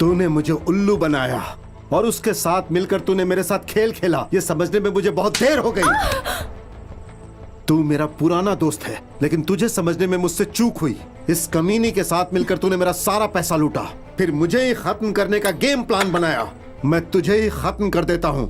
तूने मुझे उल्लू बनाया और उसके साथ मिलकर तूने मेरे साथ खेल खेला। ये समझने में मुझे बहुत देर हो गई। तू मेरा पुराना दोस्त है, लेकिन तुझे समझने में मुझसे चूक हुई। इस कमीनी के साथ मिलकर तूने मेरा सारा पैसा लूटा, फिर मुझे ही खत्म करने का गेम प्लान बनाया। मैं तुझे ही खत्म कर देता हूं।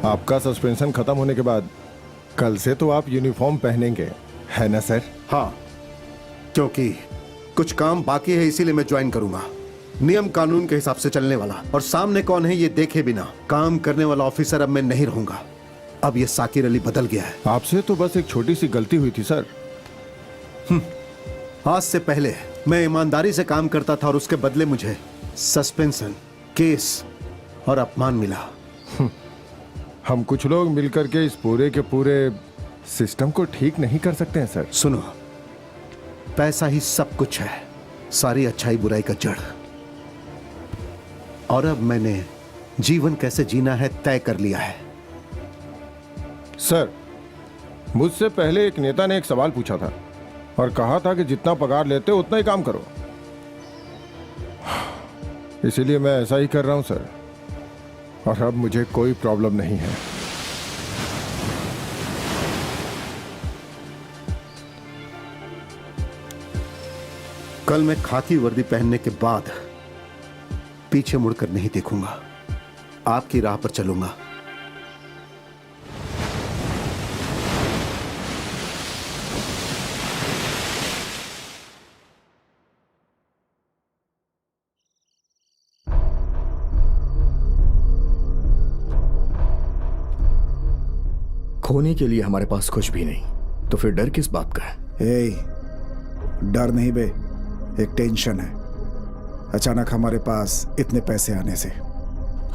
आपका सस्पेंशन खत्म होने के बाद कल से तो आप यूनिफॉर्म पहनेंगे, है ना सर? हाँ, क्योंकि कुछ काम बाकी है, इसीलिए मैं ज्वाइन करूंगा। नियम कानून के हिसाब से चलने वाला और सामने कौन है ये देखे बिना काम करने वाला ऑफिसर अब मैं नहीं रहूंगा। अब ये साकिर अली बदल गया है। आपसे तो बस एक छोटी सी गलती हुई थी सर। आज से पहले मैं ईमानदारी से काम करता था और उसके बदले मुझे सस्पेंशन, केस और अपमान मिला। हम कुछ लोग मिलकर के इस पूरे के पूरे सिस्टम को ठीक नहीं कर सकते हैं सर। सुनो, पैसा ही सब कुछ है, सारी अच्छाई बुराई का जड़। और अब मैंने जीवन कैसे जीना है तय कर लिया है। सर, मुझसे पहले एक नेता ने एक सवाल पूछा था और कहा था कि जितना पगार लेते हो उतना ही काम करो। इसीलिए मैं ऐसा ही कर रहा हूं सर, और अब मुझे कोई प्रॉब्लम नहीं है। कल मैं खाकी वर्दी पहनने के बाद पीछे मुड़कर नहीं देखूंगा, आपकी राह पर चलूंगा। खोने के लिए हमारे पास कुछ भी नहीं, तो फिर डर किस बात का है? डर नहीं बे, एक टेंशन है अचानक हमारे पास इतने पैसे आने से।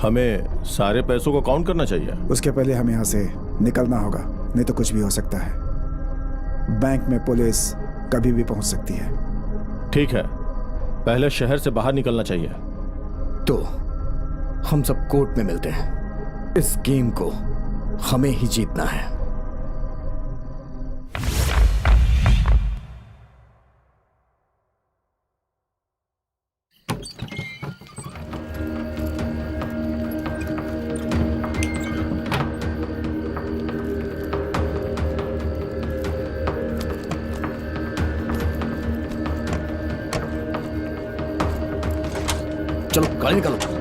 हमें सारे पैसों को काउंट करना चाहिए। उसके पहले हमें यहाँ से निकलना होगा, नहीं तो कुछ भी हो सकता है। बैंक में पुलिस कभी भी पहुंच सकती है। ठीक है, पहले शहर से बाहर निकलना चाहिए। तो हम सब कोर्ट में मिलते हैं। इस गेम को हमें ही जीतना है। चलो गाड़ी निकालो।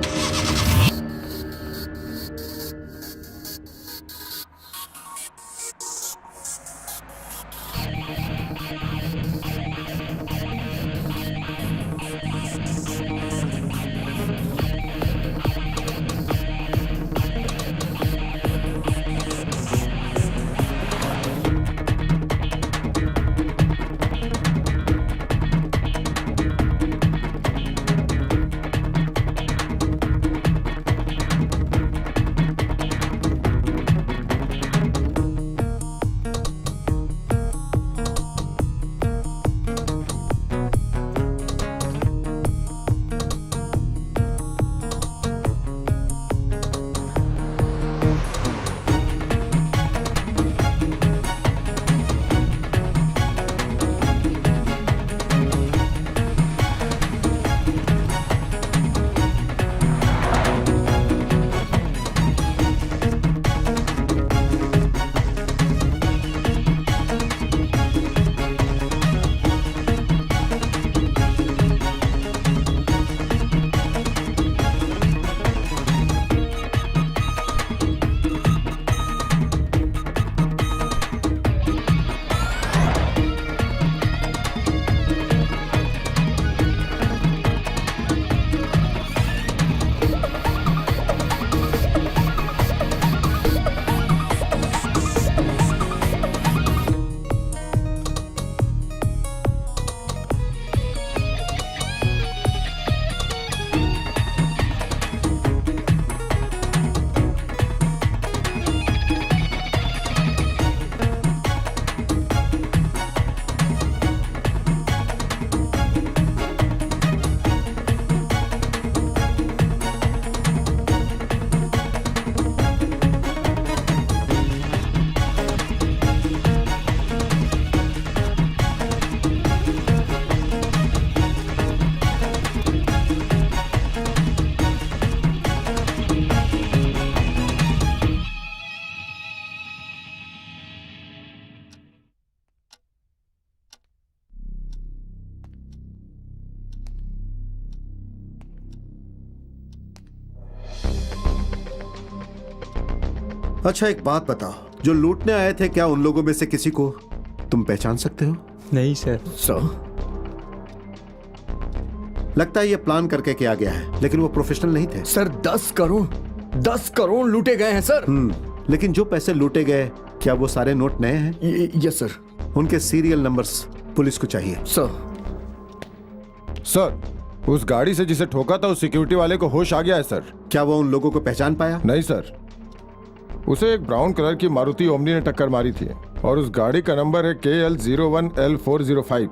अच्छा एक बात बताओ, जो लूटने आए थे क्या उन लोगों में से किसी को तुम पहचान सकते हो? नहीं सर। सर लगता है ये प्लान करके किया गया है, लेकिन वो प्रोफेशनल नहीं थे। सर 10 करोड़ लूटे गए हैं सर। लेकिन जो पैसे लूटे गए क्या वो सारे नोट नए हैं? Yes sir. उनके सीरियल नंबर्स पुलिस को चाहिए। सर सर, उस गाड़ी से जिसे ठोका था उस सिक्योरिटी वाले को होश आ गया है सर। क्या वो उन लोगों को पहचान पाया? नहीं सर, उसे एक ब्राउन कलर की मारुति ओमनी ने टक्कर मारी थी और उस गाड़ी का नंबर है KL01L405।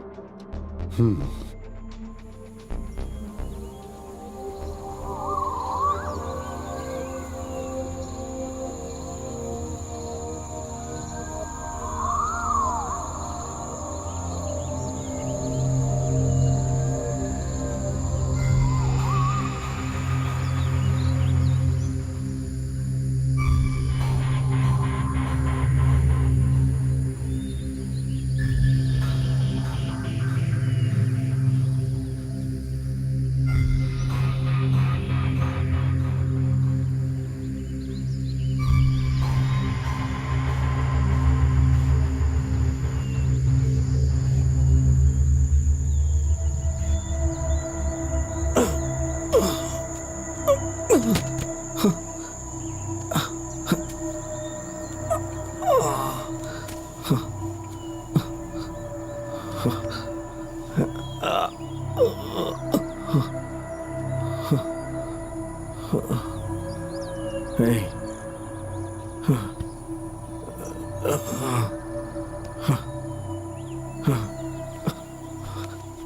Hey.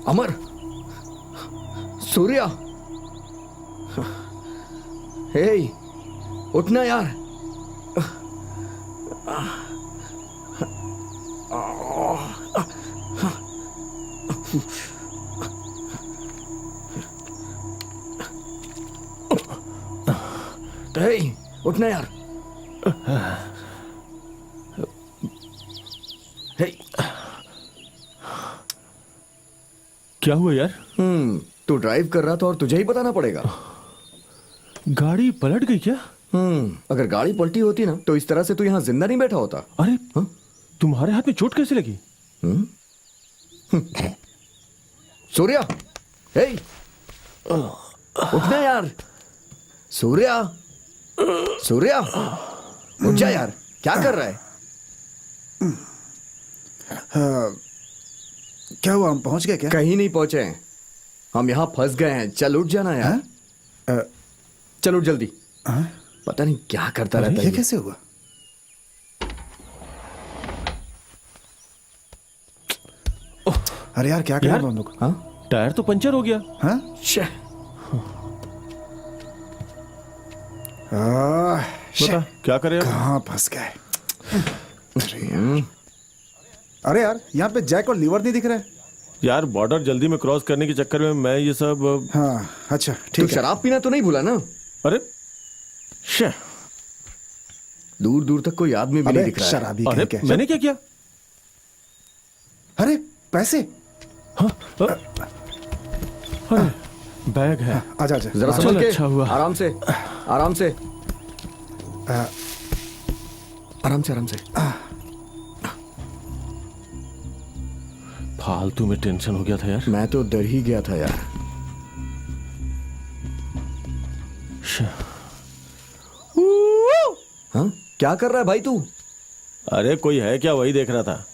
अमर, सूर्या, हे, उठना यार। हे, उठना यार। हे, क्या हुआ यार? तू ड्राइव कर रहा था और तुझे ही बताना पड़ेगा। गाड़ी पलट गई क्या? अगर गाड़ी पलटी होती ना तो इस तरह से तू यहाँ जिंदा नहीं बैठा होता। अरे तुम्हारे हाथ में चोट कैसे लगी? सूर्या, हे, उठना यार। सूर्या, सूर्या, उठ जा यार। क्या कर रहा है? क्या हुआ, हम पहुंच गए क्या? कहीं नहीं पहुंचे हैं, हम यहाँ फंस गए हैं। चल उठ जाना यार। चल उठ जल्दी। पता नहीं क्या करता रहता है ये ये। कैसे हुआ? अरे यार क्या यार? करें हम लोग? हाँ? टायर तो पंचर हो गया। हाँ? शे, बता क्या करे अब? कहाँ फंस गए? अरे यार यहाँ पे जैक और लीवर नहीं दिख रहा है। यार बॉर्डर जल्दी में क्रॉस करने के चक्कर में मैं ये सब हाँ अच्छा तू ठीक है। शराब पीना तो नहीं भूला ना? अरे शे, दूर दूर तक कोई आदमी भी नहीं अबे दिख रहा है। शराबी अरे कह के। मैंने क्या किया? अरे पैसे। अरे बैग है। आजा आजा। जरा चल, समझ के। अच्छा हुआ। आराम से, आराम से, आराम से, आराम से। फालतू में टेंशन हो गया था यार। मैं तो डर ही गया था यार। शे, हाँ? क्या कर रहा है भाई तू? अरे कोई है क्या, वही देख रहा था।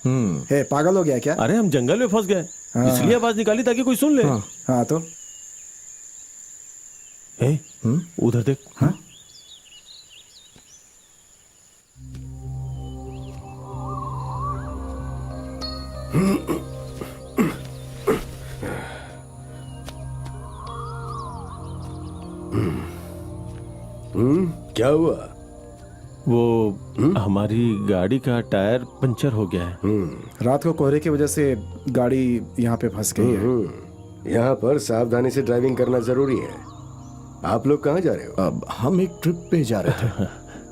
हे पागल हो गया क्या? अरे हम जंगल में फंस गए, इसलिए आवाज निकाली ताकि कोई सुन ले। हाँ। हाँ तो ए, उधर देख। हाँ? क्या हुआ? वो हमारी गाड़ी का टायर पंचर हो गया है। रात को कोहरे की वजह से गाड़ी यहाँ पे फंस गई है। यहाँ पर सावधानी से ड्राइविंग करना जरूरी है। आप लोग कहाँ जा रहे हो? अब हम एक ट्रिप पे जा रहे थे।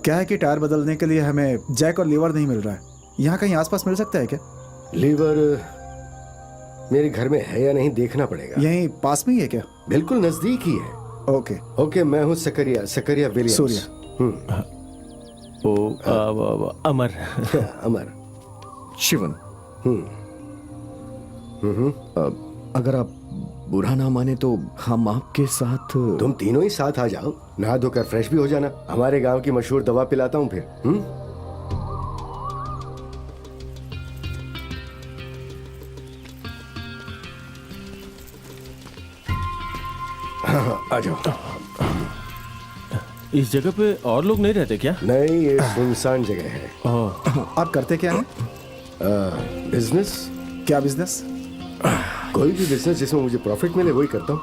क्या है कि टायर बदलने के लिए हमें जैक और लीवर नहीं मिल रहा है। यहाँ कहीं आसपास मिल सकता है क्या? लीवर मेरे घर में है या नहीं देखना पड़ेगा। यहीं पास में ही है क्या? बिल्कुल नजदीक ही है। ओके। ओके, मैं हूँ सकरिया विलियम्स। सूर्या। ओ अमर। अमर। शिवन। अगर आप बुरा ना माने तो हम आपके साथ। तुम तीनों ही साथ आ जाओ, नहा धोकर फ्रेश भी हो जाना। हमारे गांव की मशहूर दवा पिलाता हूँ फिर। आ जाओ। इस जगह पे और लोग नहीं रहते क्या? नहीं, ये सुनसान जगह है। ओह, आप करते क्या हैं? बिजनेस। क्या बिजनेस? कोई भी बिजनेस जिसमें मुझे प्रॉफिट मिले वही करता हूँ।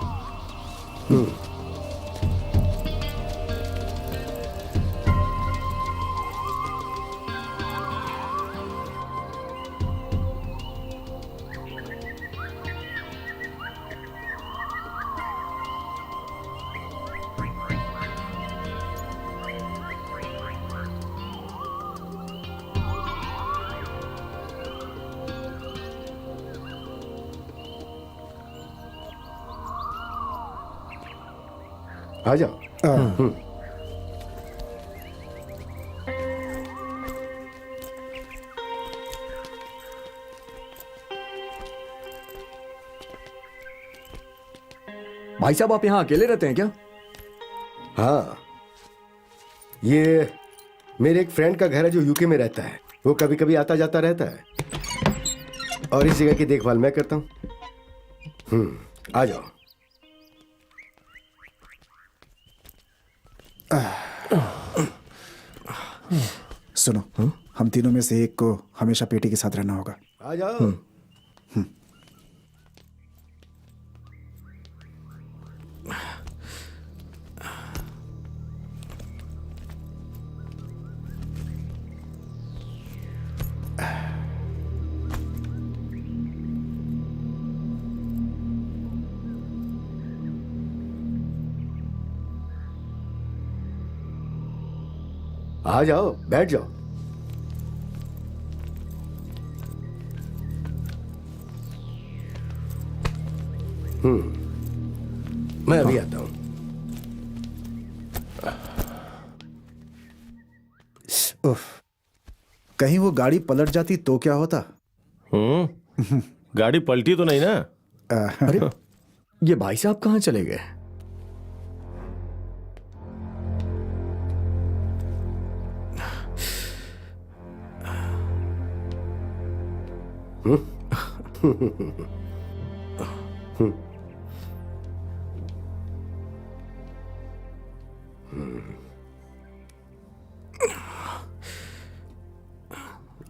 आ जाओ। भाई साहब, आप यहाँ अकेले रहते हैं क्या? हाँ, ये मेरे एक फ्रेंड का घर है जो यूके में रहता है। वो कभी कभी आता जाता रहता है और इस जगह की देखभाल मैं करता हूँ। आ जाओ। सुनो, हम तीनों में से एक को हमेशा पेटी के साथ रहना होगा। आ जाओ। आ जाओ, बैठ जाओ। मैं अभी आता हूं। उफ, कहीं वो गाड़ी पलट जाती तो क्या होता? गाड़ी पलटी तो नहीं ना? अरे, ये भाई साहब कहाँ चले गए?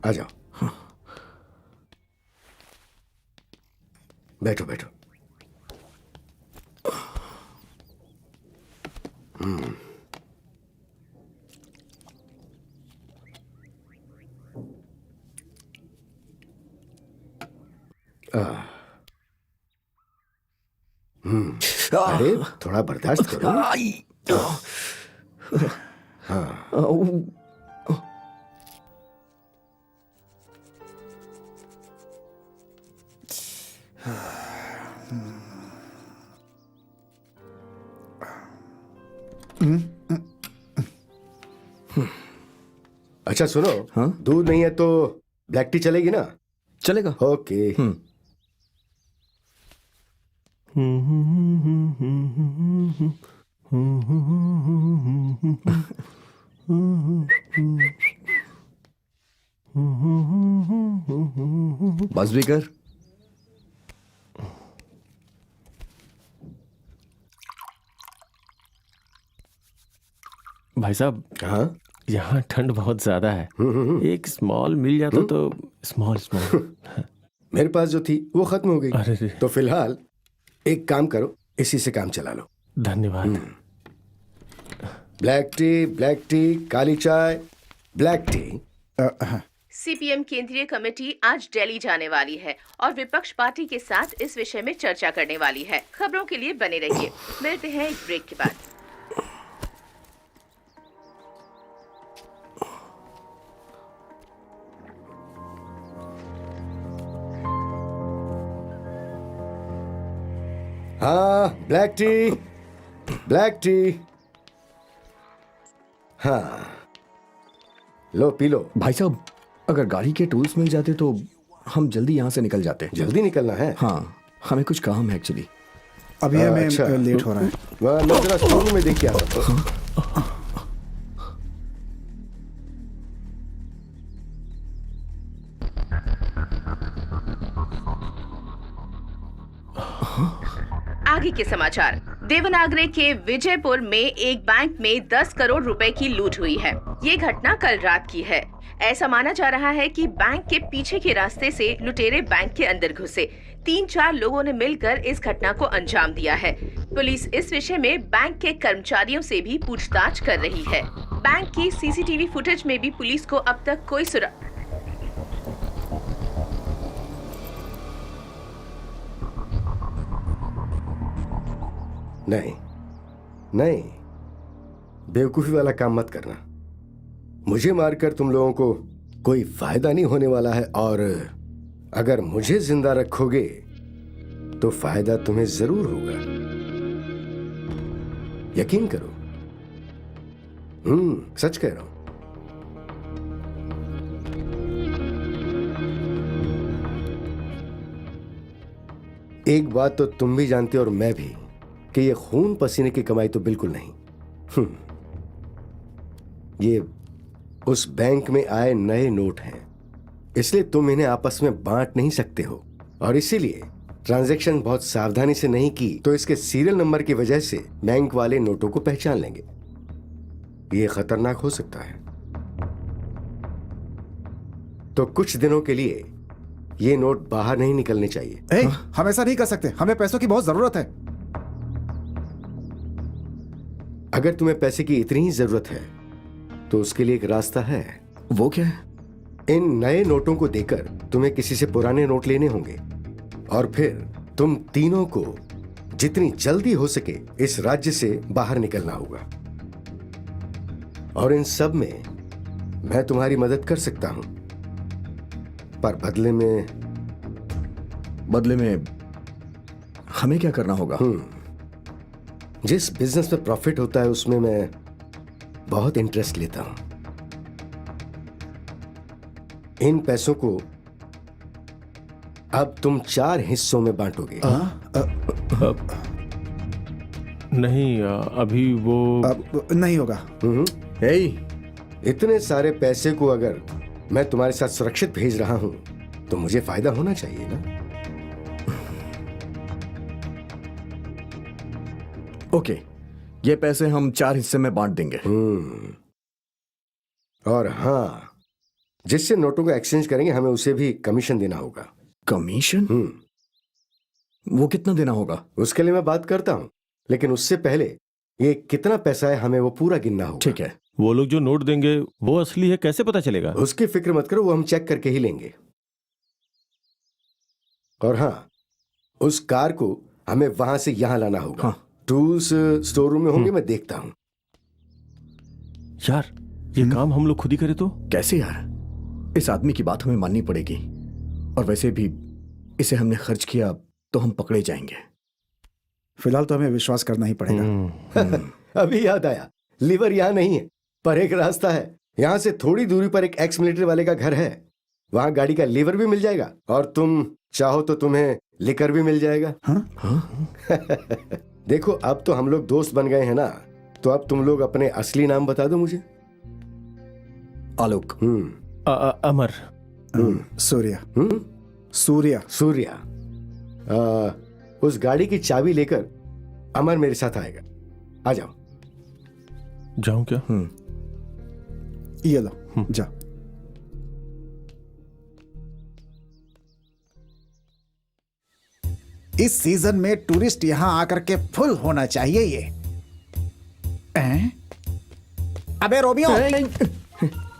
आ जाओ। बैठो बैठो। अरे थोड़ा बर्दाश्त करो। अच्छा सुनो, दूध नहीं है तो ब्लैक टी चलेगी ना? चलेगा। ओके। बस भी कर। भाई साहब, हाँ, यहाँ ठंड बहुत ज्यादा है। एक स्मॉल मिल जाता तो। Small small. मेरे पास जो थी वो खत्म हो गई। अरे रे। तो फिलहाल एक काम करो, इसी से काम चला लो। धन्यवाद। ब्लैक टी, काली चाय, ब्लैक टी। सीपीएम केंद्रीय कमेटी आज दिल्ली जाने वाली है और विपक्ष पार्टी के साथ इस विषय में चर्चा करने वाली है। खबरों के लिए बने रहिए। मिलते हैं एक ब्रेक के बाद। हाँ, ब्लैक टी। हाँ, लो पी लो। भाई साहब, अगर गाड़ी के टूल्स मिल जाते तो हम जल्दी यहाँ से निकल जाते। जल्दी निकलना है? हाँ, हमें कुछ काम है एक्चुअली। अभी हमें अच्छा। लेट हो रहा है। मैं जरा स्टोर रूम में देख के आता हूँ। आगे के समाचार। देवनागरी के विजयपुर में एक बैंक में 10 करोड़ रुपए की लूट हुई है। ये घटना कल रात की है। ऐसा माना जा रहा है कि बैंक के पीछे के रास्ते से लुटेरे बैंक के अंदर घुसे। 3-4 लोगों ने मिलकर इस घटना को अंजाम दिया है। पुलिस इस विषय में बैंक के कर्मचारियों से भी पूछताछ कर रही है। बैंक की सीसीटीवी फुटेज में भी पुलिस को अब तक कोई नहीं नहीं, बेवकूफी वाला काम मत करना। मुझे मारकर तुम लोगों को कोई फायदा नहीं होने वाला है, और अगर मुझे जिंदा रखोगे तो फायदा तुम्हें जरूर होगा। यकीन करो, सच कह रहा हूं। एक बात तो तुम भी जानते हो और मैं भी, कि ये खून पसीने की कमाई तो बिल्कुल नहीं। ये उस बैंक में आए नए नोट हैं, इसलिए तुम इन्हें आपस में बांट नहीं सकते हो, और इसीलिए ट्रांजैक्शन बहुत सावधानी से नहीं की तो इसके सीरियल नंबर की वजह से बैंक वाले नोटों को पहचान लेंगे। ये खतरनाक हो सकता है। तो कुछ दिनों के लिए ये नोट बाहर नहीं निकलने चाहिए। हम ऐसा नहीं कर सकते, हमें पैसों की बहुत जरूरत है। अगर तुम्हें पैसे की इतनी ही जरूरत है तो उसके लिए एक रास्ता है। वो क्या है? इन नए नोटों को देकर तुम्हें किसी से पुराने नोट लेने होंगे, और फिर तुम तीनों को जितनी जल्दी हो सके इस राज्य से बाहर निकलना होगा। और इन सब में मैं तुम्हारी मदद कर सकता हूं, पर बदले में हमें क्या करना होगा? जिस बिजनेस में प्रॉफिट होता है उसमें मैं बहुत इंटरेस्ट लेता हूं। इन पैसों को अब तुम 4 हिस्सों में बांटोगे। नहीं, अभी वो नहीं होगा। हे, इतने सारे पैसे को अगर मैं तुम्हारे साथ सुरक्षित भेज रहा हूं तो मुझे फायदा होना चाहिए ना। ओके, ये पैसे हम 4 हिस्से में बांट देंगे। और हाँ, जिससे नोटों को एक्सचेंज करेंगे हमें उसे भी कमीशन देना होगा। कमीशन? वो कितना देना होगा? उसके लिए मैं बात करता हूं, लेकिन उससे पहले ये कितना पैसा है हमें वो पूरा गिनना होगा। ठीक है। वो लोग जो नोट देंगे वो असली है, कैसे पता चलेगा? उसकी फिक्र मत करो, वो हम चेक करके ही लेंगे। और हाँ, उस कार को हमें वहां से यहां लाना होगा। हाँ। टूल्स स्टोर रूम में होंगे, मैं देखता हूं। यार, ये काम हम लोग खुद ही करें तो? कैसे यार? इस आदमी की बात हमें माननी पड़ेगी, और वैसे भी इसे हमने खर्च किया तो हम पकड़े जाएंगे। फिलहाल तो हमें विश्वास करना ही पड़ेगा। अभी याद आया, लीवर यहाँ नहीं है, पर एक रास्ता है। यहाँ से थोड़ी दूरी पर एक एक्स मिलिट्री वाले का घर है। वहां गाड़ी का लीवर भी मिल जाएगा, और तुम चाहो तो तुम्हें लिकर भी मिल जाएगा। हाँ? देखो, अब तो हम लोग दोस्त बन गए हैं ना, तो अब तुम लोग अपने असली नाम बता दो मुझे। आलोक। अमर। सूर्या। सूर्या। सूर्या। उस गाड़ी की चाबी लेकर अमर मेरे साथ आएगा। आ जाओ। जाऊं क्या? ये लो, जा। इस सीजन में टूरिस्ट यहां आकर के फुल होना चाहिए ये। अबे रोमियो,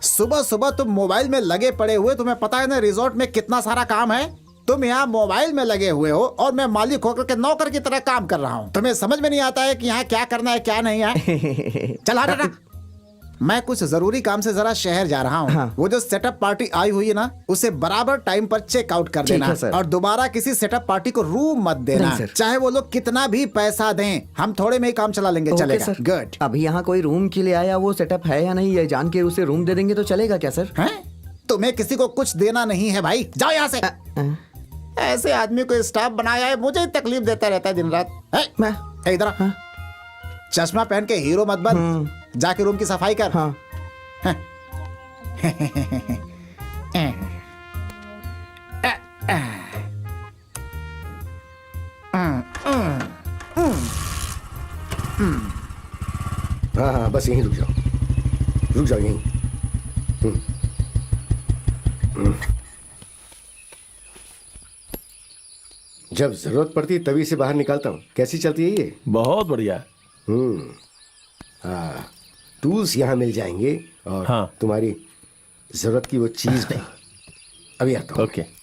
सुबह सुबह तुम मोबाइल में लगे पड़े हुए, तुम्हें पता है ना रिजॉर्ट में कितना सारा काम है। तुम यहाँ मोबाइल में लगे हुए हो और मैं मालिक होकर के नौकर की तरह काम कर रहा हूँ। तुम्हें समझ में नहीं आता है कि यहाँ क्या करना है क्या नहीं है। चल हट हट। मैं कुछ जरूरी काम से जरा शहर जा रहा हूँ। हाँ। वो जो सेटअप पार्टी आई हुई है ना, उसे बराबर टाइम पर चेकआउट कर ठीक देना है, सर। और दोबारा किसी सेटअप पार्टी को रूम मत देना, नहीं, सर। चाहे वो लोग कितना भी पैसा दें, हम थोड़े में ही काम चला लेंगे। ओके, चलेगा? सर। गुड। अभी यहाँ कोई रूम के लिए आया, वो सेटअप है या नहीं ये जान के उसे रूम दे देंगे तो चलेगा क्या सर? हैं? तुम्हें किसी को कुछ देना नहीं है भाई, जाओ यहाँ से। ऐसे आदमी को स्टाफ बनाया है, मुझे ही तकलीफ देता रहता है दिन रात। मैं ए, इधर आ। चश्मा पहन के हीरो मत बन, जाके रूम की सफाई कर। हाँ हाँ हाँ, बस यहीं रुक जाओ यहीं। जब जरूरत पड़ती तभी से बाहर निकालता हूँ। कैसी चलती है ये? बहुत बढ़िया। हाँ, टूल्स यहाँ मिल जाएंगे और हाँ। तुम्हारी जरूरत की वो चीज भी। अभी आता हूँ। ओके।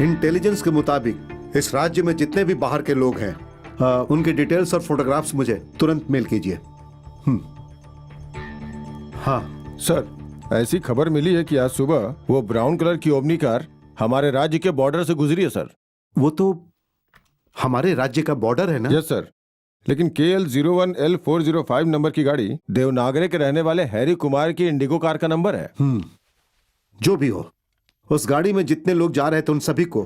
इंटेलिजेंस के मुताबिक इस राज्य में जितने भी बाहर के लोग हैं, उनके डिटेल्स और फोटोग्राफ्स मुझे तुरंत मेल कीजिए। हाँ सर, ऐसी खबर मिली है कि आज सुबह वो ब्राउन कलर की ओमनी कार हमारे राज्य के बॉर्डर से गुजरी है सर। वो तो हमारे राज्य का बॉर्डर है ना? यस सर, लेकिन KL01L405 नंबर की गाड़ी देवनागरे के रहने वाले हैरी कुमार की इंडिगो कार का नंबर है। जो भी हो, उस गाड़ी में जितने लोग जा रहे थे उन सभी को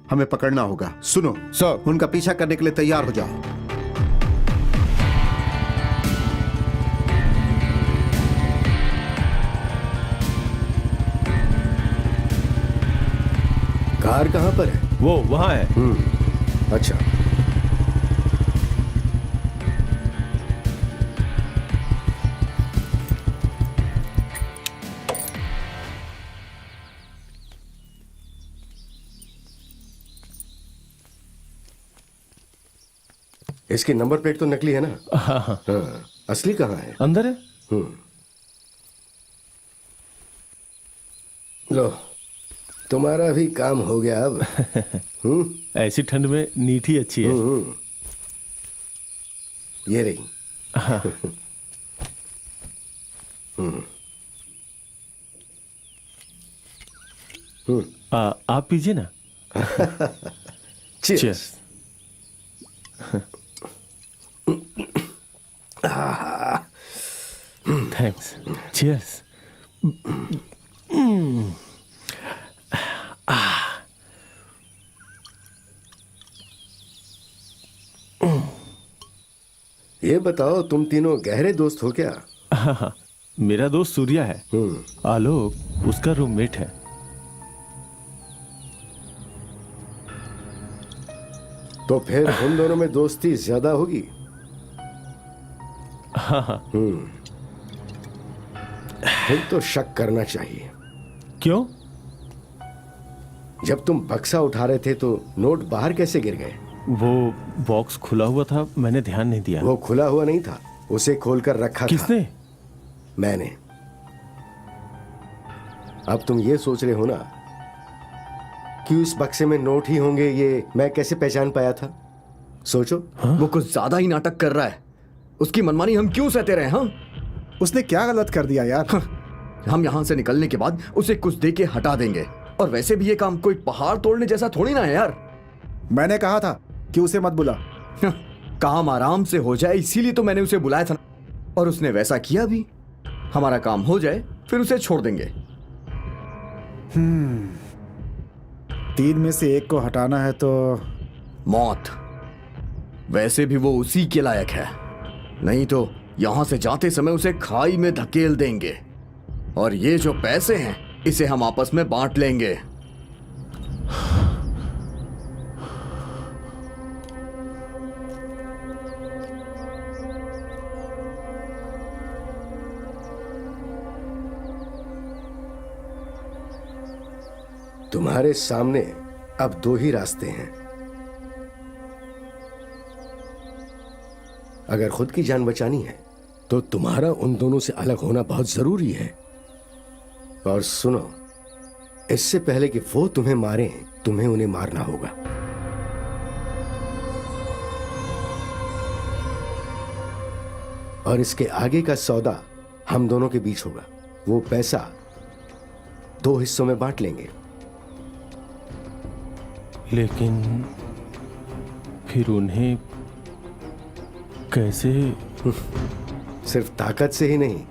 हमें पकड़ना होगा। सुनो सर। उनका पीछा करने के लिए तैयार हो जाओ। कार कहाँ पर है? वो वहां है। अच्छा। इसकी नंबर प्लेट तो नकली है ना? हाँ हाँ, हाँ, असली कहाँ है? अंदर है। लो, तुम्हारा भी काम हो गया अब। ऐसी ठंड में नीठी अच्छी है। ये रही। आप पीजिए ना। Cheers. Cheers. थैंक्स। Cheers. ये बताओ, तुम तीनों गहरे दोस्त हो क्या? हाँ, मेरा दोस्त सूर्या है। आलोक उसका रूममेट है। तो फिर उन दोनों में दोस्ती ज्यादा होगी। हाँ। फिर तो शक करना चाहिए। क्यों? जब तुम बक्सा उठा रहे थे तो नोट बाहर कैसे गिर गए? वो बॉक्स खुला हुआ था, मैंने ध्यान नहीं दिया। वो खुला हुआ नहीं था, उसे खोलकर रखा था। किसने? मैंने। अब तुम ये सोच रहे हो ना कि उस बक्से में नोट ही होंगे, ये मैं कैसे पहचान पाया था? सोचो। वो कुछ ज्यादा ही नाटक कर रहा है। उसकी मनमानी हम क्यों सहते रहे? हाँ, उसने क्या गलत कर दिया यार? हम यहाँ से निकलने के बाद उसे कुछ दे के हटा देंगे। और वैसे भी ये काम कोई पहाड़ तोड़ने जैसा थोड़ी ना है यार। मैंने कहा था कि उसे मत बुला। काम आराम से हो जाए इसीलिए तो मैंने उसे बुलाया था, और उसने वैसा किया भी। हमारा काम हो जाए फिर उसे छोड़ देंगे। 3 में से एक को हटाना है तो मौत। वैसे भी वो उसी के लायक है, नहीं तो यहां से जाते समय उसे खाई में धकेल देंगे। और ये जो पैसे हैं इसे हम आपस में बांट लेंगे। तुम्हारे सामने अब दो ही रास्ते हैं। अगर खुद की जान बचानी है तो तुम्हारा उन दोनों से अलग होना बहुत जरूरी है। और सुनो, इससे पहले कि वो तुम्हें मारें, तुम्हें उन्हें मारना होगा। और इसके आगे का सौदा हम दोनों के बीच होगा। वो पैसा 2 हिस्सों में बांट लेंगे। लेकिन फिर उन्हें कैसे? सिर्फ ताकत से ही नहीं,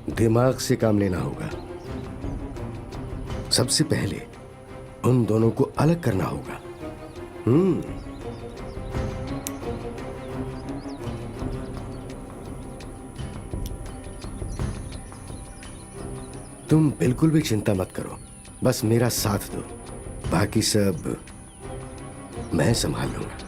दिमाग से काम लेना होगा। सबसे पहले उन दोनों को अलग करना होगा। तुम बिल्कुल भी चिंता मत करो, बस मेरा साथ दो, बाकी सब मैं संभाल लूंगा।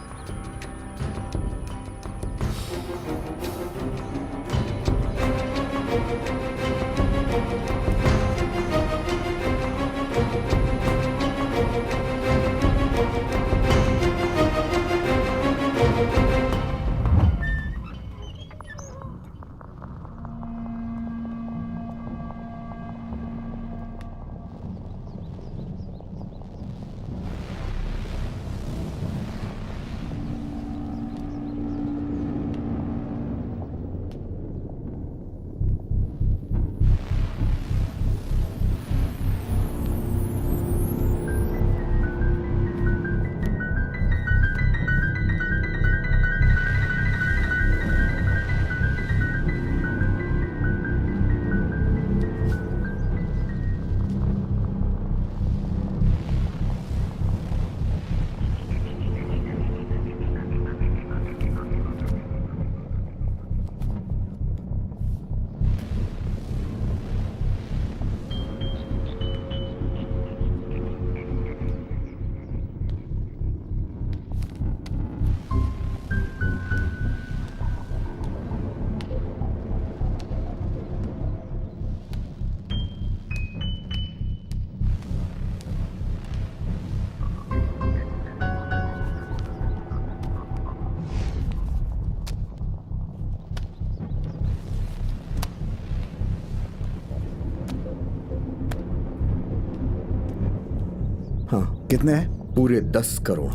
कितने हैं? पूरे 10 करोड़।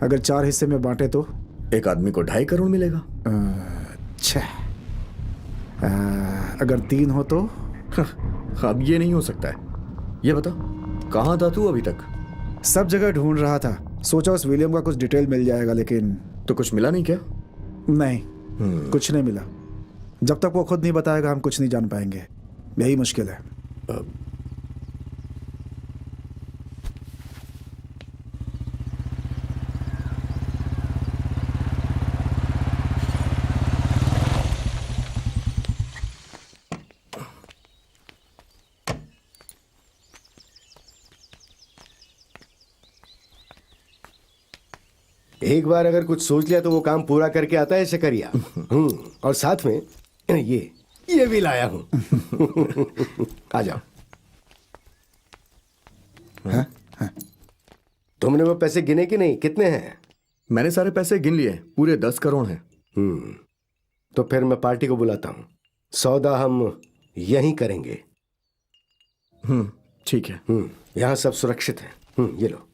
अगर 4 हिस्से में बांटे तो? एक आदमी को 2.5 करोड़ मिलेगा। अच्छा, अगर 3 हो तो? अब ये नहीं हो सकता है। ये बता, कहाँ था तू अभी तक? सब जगह ढूंढ रहा था, सोचा उस विलियम का कुछ डिटेल मिल जाएगा, लेकिन तो कुछ मिला नहीं क्या? नहीं, कुछ नहीं मिला। जब तक वो खुद नहीं बताएगा हम कुछ नहीं जान पाएंगे, यही मुश्किल है। एक बार अगर कुछ सोच लिया तो वो काम पूरा करके आता है शकरिया। और साथ में ये भी लाया हूं। आ जाओ। तुमने वो पैसे गिने कि नहीं? कितने हैं? मैंने सारे पैसे गिन लिए, पूरे 10 करोड़ हैं। तो फिर मैं पार्टी को बुलाता हूं, सौदा हम यहीं करेंगे। ठीक है। यहां सब सुरक्षित है। ये लो।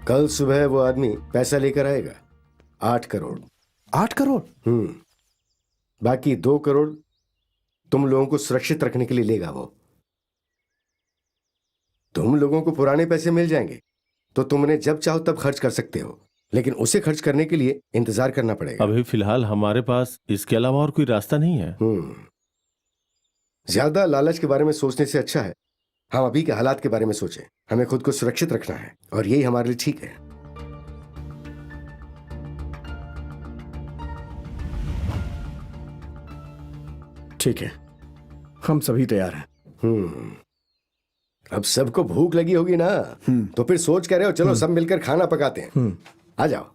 कल सुबह वो आदमी पैसा लेकर आएगा। 8 करोड़। 8 करोड़? बाकी 2 करोड़ तुम लोगों को सुरक्षित रखने के लिए लेगा वो। तुम लोगों को पुराने पैसे मिल जाएंगे तो तुम उन्हें जब चाहो तब खर्च कर सकते हो, लेकिन उसे खर्च करने के लिए इंतजार करना पड़ेगा। अभी फिलहाल हमारे पास इसके अलावा और कोई रास्ता नहीं है। ज्यादा लालच के बारे में सोचने से अच्छा है हम अभी के हालात के बारे में सोचें। हमें खुद को सुरक्षित रखना है और यही हमारे लिए ठीक है। ठीक है, हम सभी तैयार हैं। अब सबको भूख लगी होगी ना, तो फिर सोच कर रहे हो चलो सब मिलकर खाना पकाते हैं। आ जाओ।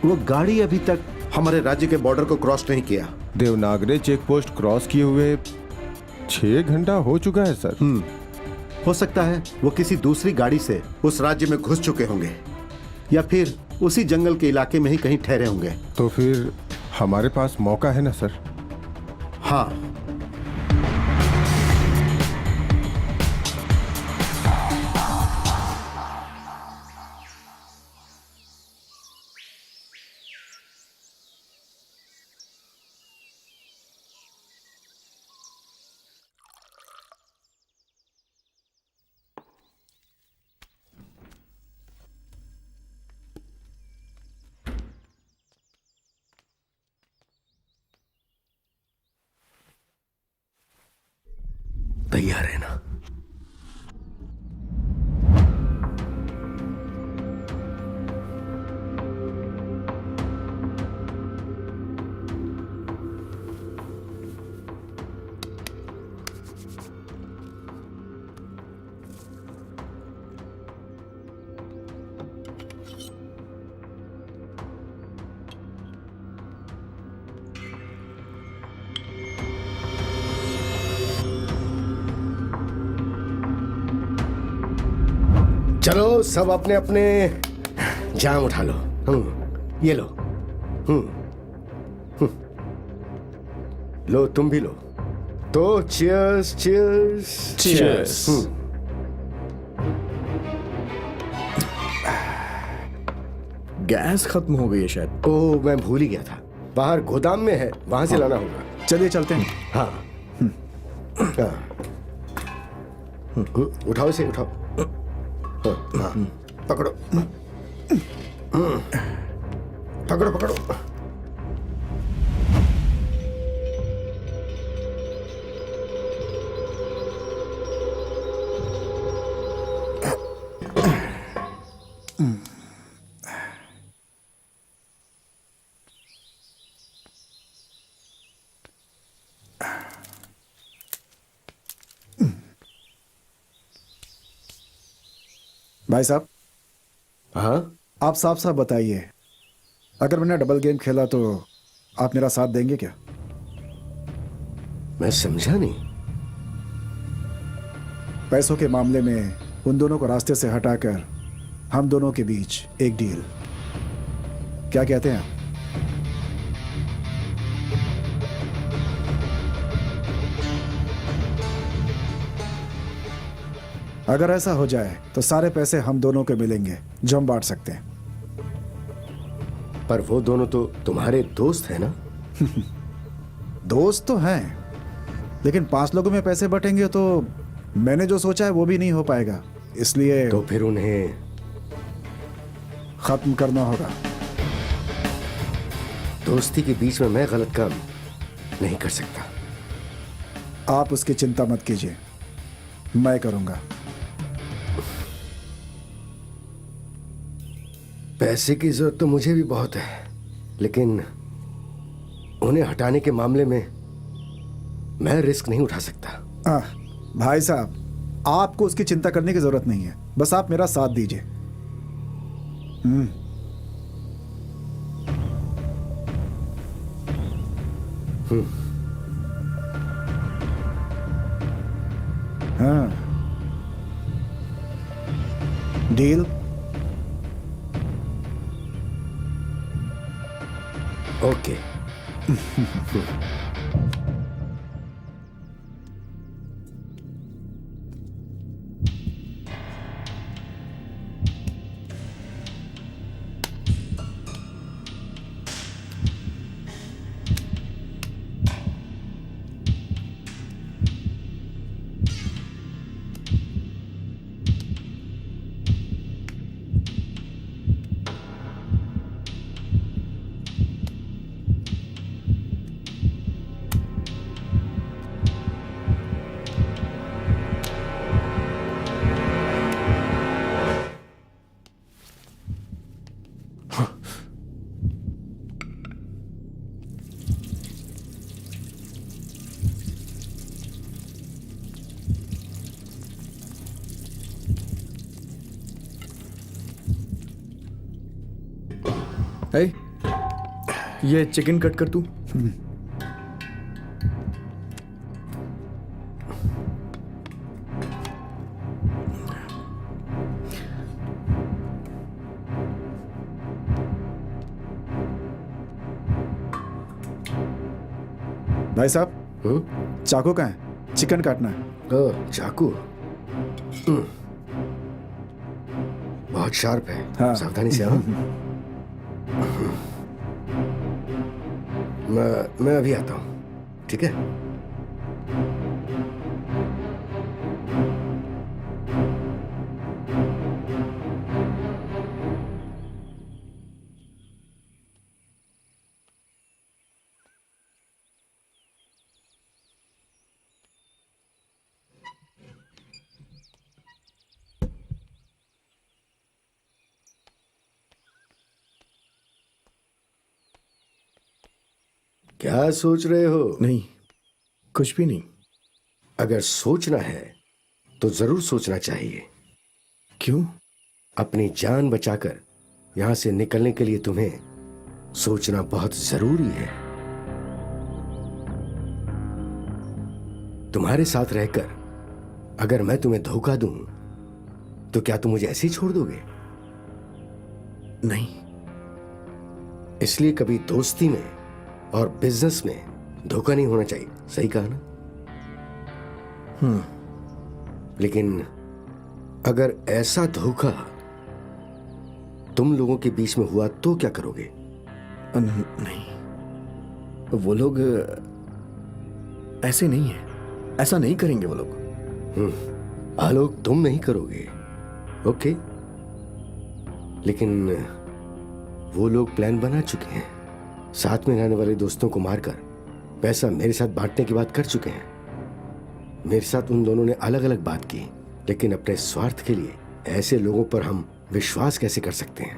वो गाड़ी अभी तक हमारे राज्य के बॉर्डर को क्रॉस नहीं किया। देवनागरी चेक पोस्ट क्रॉस किए हुए 6 घंटा हो चुका है सर। हो सकता है वो किसी दूसरी गाड़ी से उस राज्य में घुस चुके होंगे या फिर उसी जंगल के इलाके में ही कहीं ठहरे होंगे। तो फिर हमारे पास मौका है ना सर? हाँ, तैयार है ना? चलो सब अपने अपने जाम उठा लो। ये लो। लो तुम भी लो। तो चियर्स चियर्स Cheers. गैस खत्म हो गई है शायद। ओह मैं भूल ही गया था, बाहर गोदाम में है, वहां से लाना होगा। चलिए चलते हैं। हाँ। हाँ। उठाओ इसे उठाओ। हाँ, पकड़ो। पकड़ो पकड़ो। भाई साहब, हाँ आप साफ साफ बताइए, अगर मैंने डबल गेम खेला तो आप मेरा साथ देंगे क्या? मैं समझा नहीं। पैसों के मामले में उन दोनों को रास्ते से हटाकर हम दोनों के बीच एक डील, क्या कहते हैं आप? अगर ऐसा हो जाए तो सारे पैसे हम दोनों को मिलेंगे जो हम बांट सकते हैं। पर वो दोनों तो तुम्हारे दोस्त हैं ना? दोस्त तो हैं, लेकिन 5 लोगों में पैसे बटेंगे तो मैंने जो सोचा है वो भी नहीं हो पाएगा, इसलिए तो फिर उन्हें खत्म करना होगा। दोस्ती के बीच में मैं गलत काम नहीं कर सकता। आप उसकी चिंता मत कीजिए, मैं करूंगा। पैसे की जरूरत तो मुझे भी बहुत है, लेकिन उन्हें हटाने के मामले में मैं रिस्क नहीं उठा सकता। भाई साहब, आपको उसकी चिंता करने की जरूरत नहीं है, बस आप मेरा साथ दीजिए। हाँ, डील। ओके। है ये चिकन कट कर तू। भाई साहब, चाकू कहाँ है? चिकन काटना है। ओह, चाकू। बहुत शार्प है। हाँ। सावधानी से आओ। मैं अभी आता हूँ, ठीक है? क्या सोच रहे हो? नहीं, कुछ भी नहीं। अगर सोचना है तो जरूर सोचना चाहिए। क्यों? अपनी जान बचाकर यहां से निकलने के लिए तुम्हें सोचना बहुत जरूरी है। तुम्हारे साथ रहकर अगर मैं तुम्हें धोखा दूं तो क्या तुम मुझे ऐसे ही छोड़ दोगे? नहीं। इसलिए कभी दोस्ती में और बिजनेस में धोखा नहीं होना चाहिए। सही कहा ना? लेकिन अगर ऐसा धोखा तुम लोगों के बीच में हुआ तो क्या करोगे? नहीं, वो लोग ऐसे नहीं है। ऐसा नहीं करेंगे वो लोग। आलोक, तुम नहीं करोगे, ओके? लेकिन वो लोग प्लान बना चुके हैं। साथ में रहने वाले दोस्तों को मारकर पैसा मेरे साथ बांटने की बात कर चुके हैं। मेरे साथ उन दोनों ने अलग अलग बात की, लेकिन अपने स्वार्थ के लिए ऐसे लोगों पर हम विश्वास कैसे कर सकते हैं?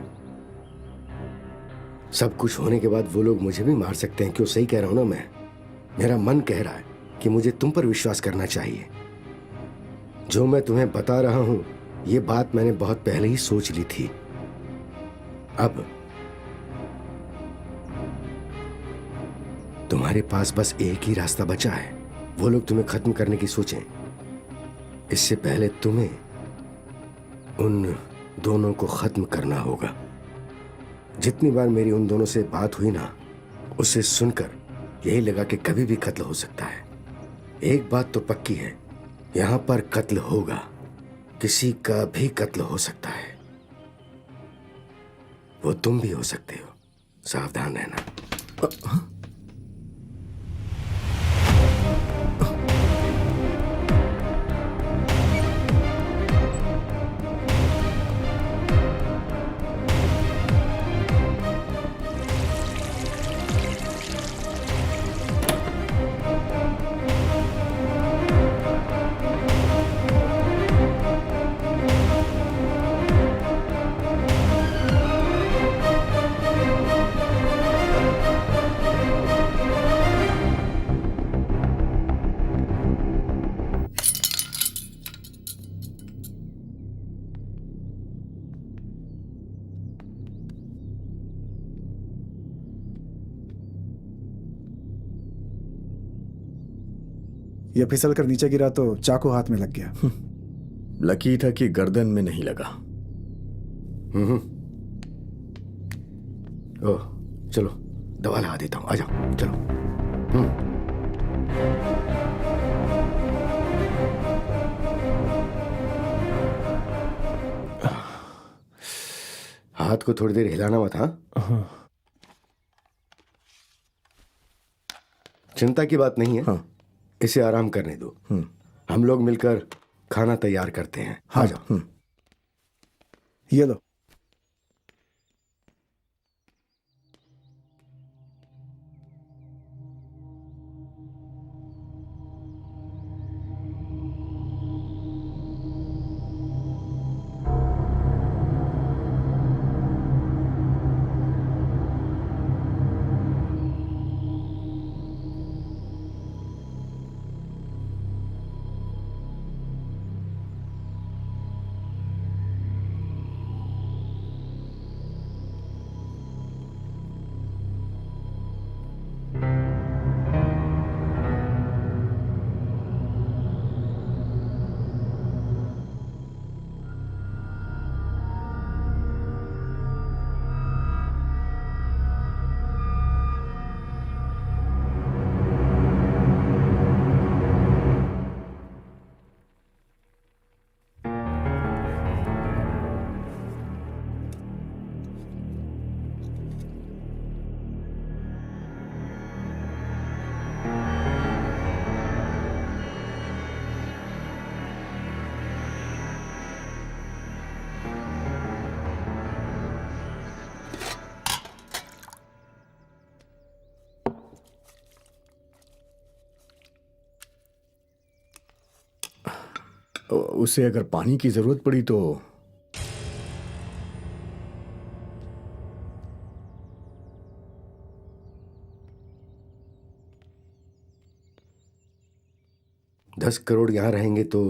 सब कुछ होने के बाद वो लोग मुझे भी मार सकते हैं। क्यों? सही कह रहा हूं ना मैं? मेरा मन कह रहा है कि मुझे तुम पर विश्वास करना चाहिए। जो मैं तुम्हें बता रहा हूं, ये बात मैंने बहुत पहले ही सोच ली थी। अब तुम्हारे पास बस एक ही रास्ता बचा है। वो लोग तुम्हें खत्म करने की सोचें, इससे पहले तुम्हें उन दोनों को खत्म करना होगा। जितनी बार मेरी उन दोनों से बात हुई ना, उसे सुनकर यही लगा कि कभी भी कत्ल हो सकता है। एक बात तो पक्की है, यहां पर कत्ल होगा। किसी का भी कत्ल हो सकता है। वो तुम भी हो सकते हो। सावधान रहना। ये फिसल कर नीचे गिरा तो चाकू हाथ में लग गया। लकी था कि गर्दन में नहीं लगा। ओह, चलो दवा लगा देता हूँ, आ जाओ चलो। हाथ को थोड़ी देर हिलाना मत, हाँ? चिंता की बात नहीं है। हाँ। इसे आराम करने दो। हम लोग मिलकर खाना तैयार करते हैं। हाँ। आ जाओ। ये लो। उसे अगर पानी की जरूरत पड़ी तो $10 करोड़ यहाँ रहेंगे तो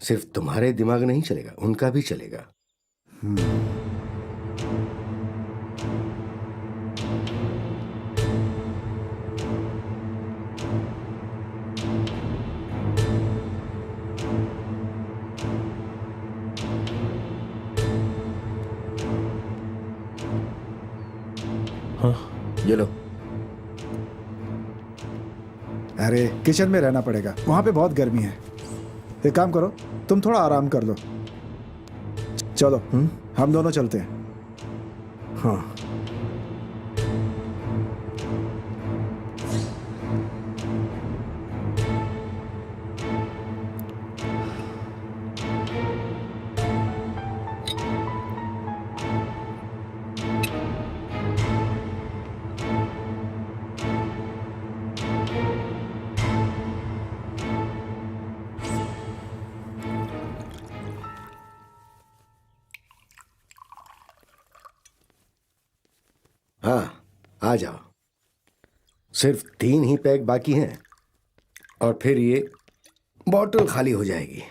सिर्फ तुम्हारे दिमाग नहीं चलेगा, उनका भी चलेगा। ये लो। अरे किचन में रहना पड़ेगा, वहां पे बहुत गर्मी है। एक काम करो, तुम थोड़ा आराम कर लो। चलो हम दोनों चलते हैं। हाँ। हाँ, आ जाओ। सिर्फ 3 ही पैक बाकी हैं और फिर ये बॉटल खाली हो जाएगी।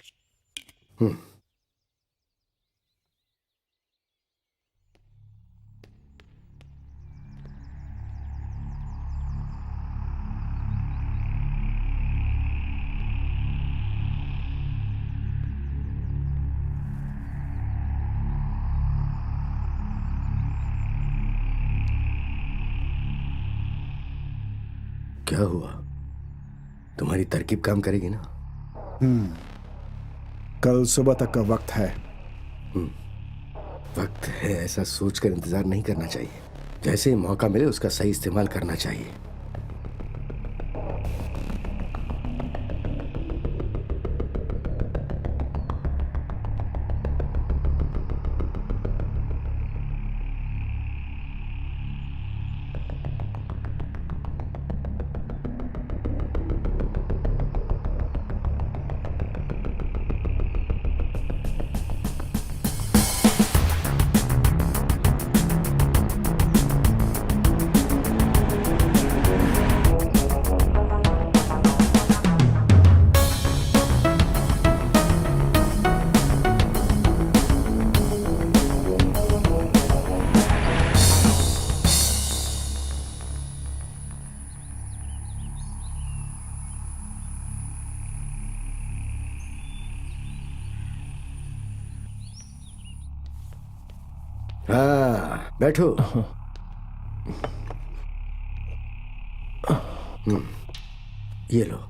क्या हुआ? तुम्हारी तरकीब काम करेगी ना? कल सुबह तक का वक्त है। वक्त है ऐसा सोचकर इंतजार नहीं करना चाहिए। जैसे ही मौका मिले उसका सही इस्तेमाल करना चाहिए। हाँ बैठो। ये लो।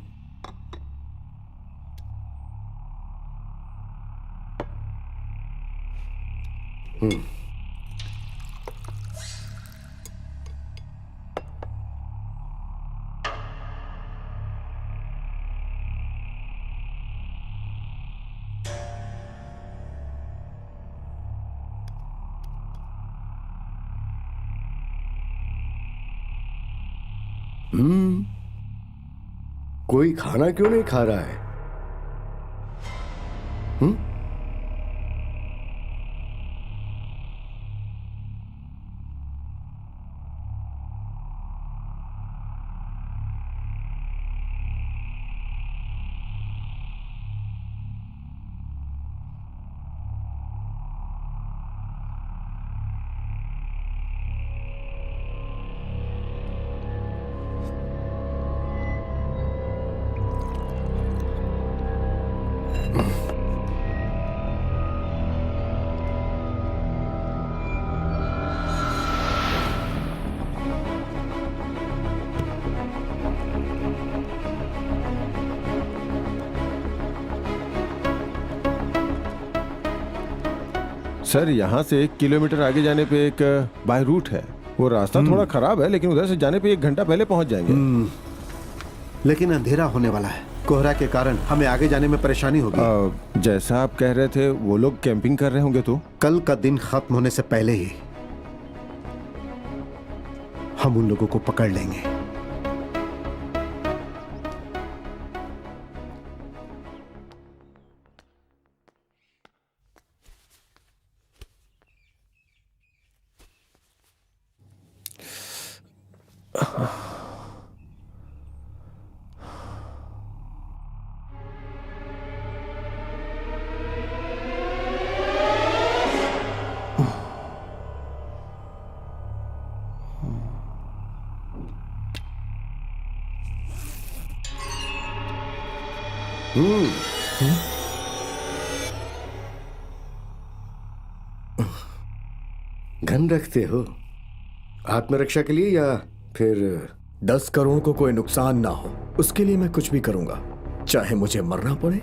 कोई खाना क्यों नहीं खा रहा है? सर यहाँ से 1 किलोमीटर आगे जाने पे एक बाय रूट है। वो रास्ता थोड़ा खराब है, लेकिन उधर से जाने पे 1 घंटा पहले पहुंच जाएंगे। लेकिन अंधेरा होने वाला है, कोहरा के कारण हमें आगे जाने में परेशानी होगी। जैसा आप कह रहे थे, वो लोग कैंपिंग कर रहे होंगे तो कल का दिन खत्म होने से पहले ही हम उन लोगों को पकड़ लेंगे। गन रखते हो आत्मरक्षा के लिए या फिर 10 करोड़ को कोई नुकसान ना हो उसके लिए मैं कुछ भी करूंगा, चाहे मुझे मरना पड़े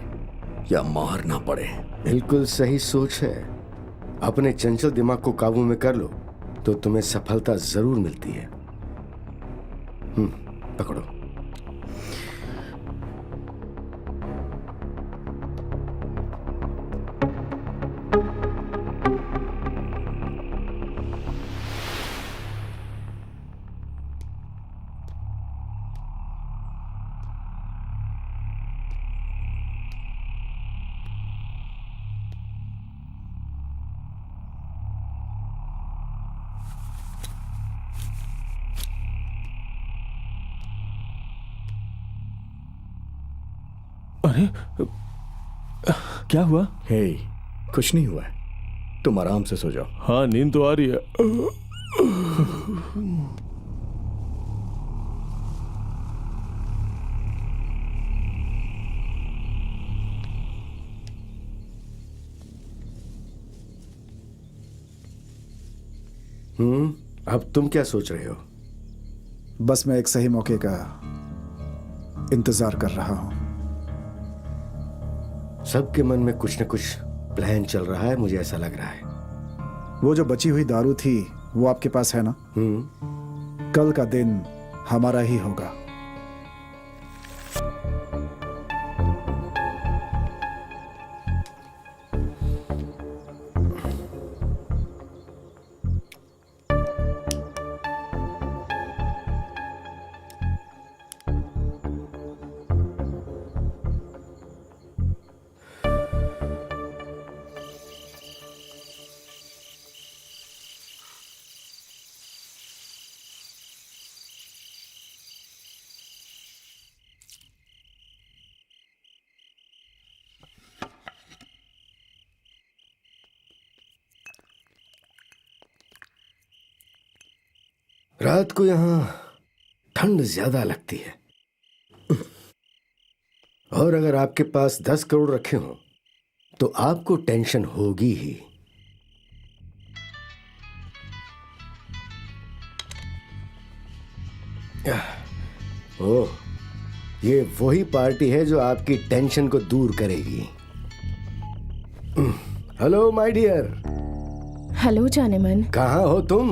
या मारना पड़े। बिल्कुल सही सोच है। अपने चंचल दिमाग को काबू में कर लो तो तुम्हें सफलता जरूर मिलती है। पकड़ो। अरे क्या हुआ? हे, कुछ नहीं हुआ है, तुम आराम से सो जाओ। हाँ, नींद तो आ रही है। अब तुम क्या सोच रहे हो? बस मैं एक सही मौके का इंतजार कर रहा हूं। सबके मन में कुछ न कुछ प्लान चल रहा है, मुझे ऐसा लग रहा है। वो जो बची हुई दारू थी वो आपके पास है ना? कल का दिन हमारा ही होगा। रात को यहां ठंड ज्यादा लगती है, और अगर आपके पास 10 करोड़ रखे हों तो आपको टेंशन होगी ही। ओह, ये वही पार्टी है जो आपकी टेंशन को दूर करेगी। Hello my dear. हेलो जाने मन। कहाँ हो तुम?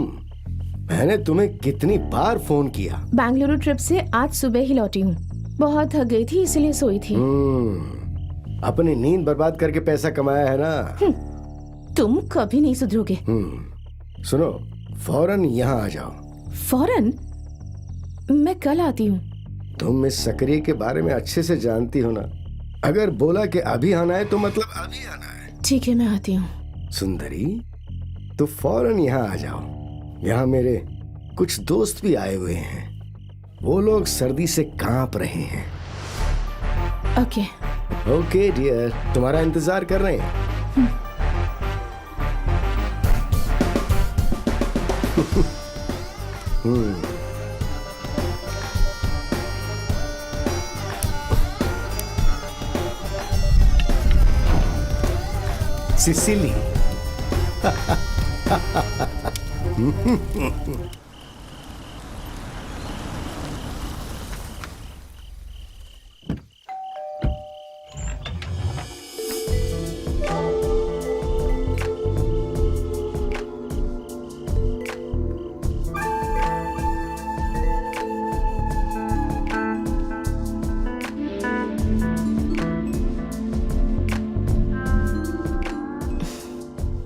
मैंने तुम्हें कितनी बार फोन किया। बेंगलुरु ट्रिप से आज सुबह ही लौटी हूँ। बहुत थक गई थी इसलिए सोई थी। अपनी नींद बर्बाद करके पैसा कमाया है ना। तुम कभी नहीं सुधरोगे। सुनो, फौरन यहाँ आ जाओ। फौरन? मैं कल आती हूँ। तुम इस सक्रिय के बारे में अच्छे से जानती हो ना। अगर बोला कि अभी आना है तो मतलब अभी आना है। ठीक है, मैं आती हूँ। सुंदरी, तो फौरन यहाँ आ जाओ। यहाँ मेरे कुछ दोस्त भी आए हुए हैं। वो लोग सर्दी से कांप रहे हैं। ओके। ओके डियर, तुम्हारा इंतजार कर रहे हैं। सिसिली।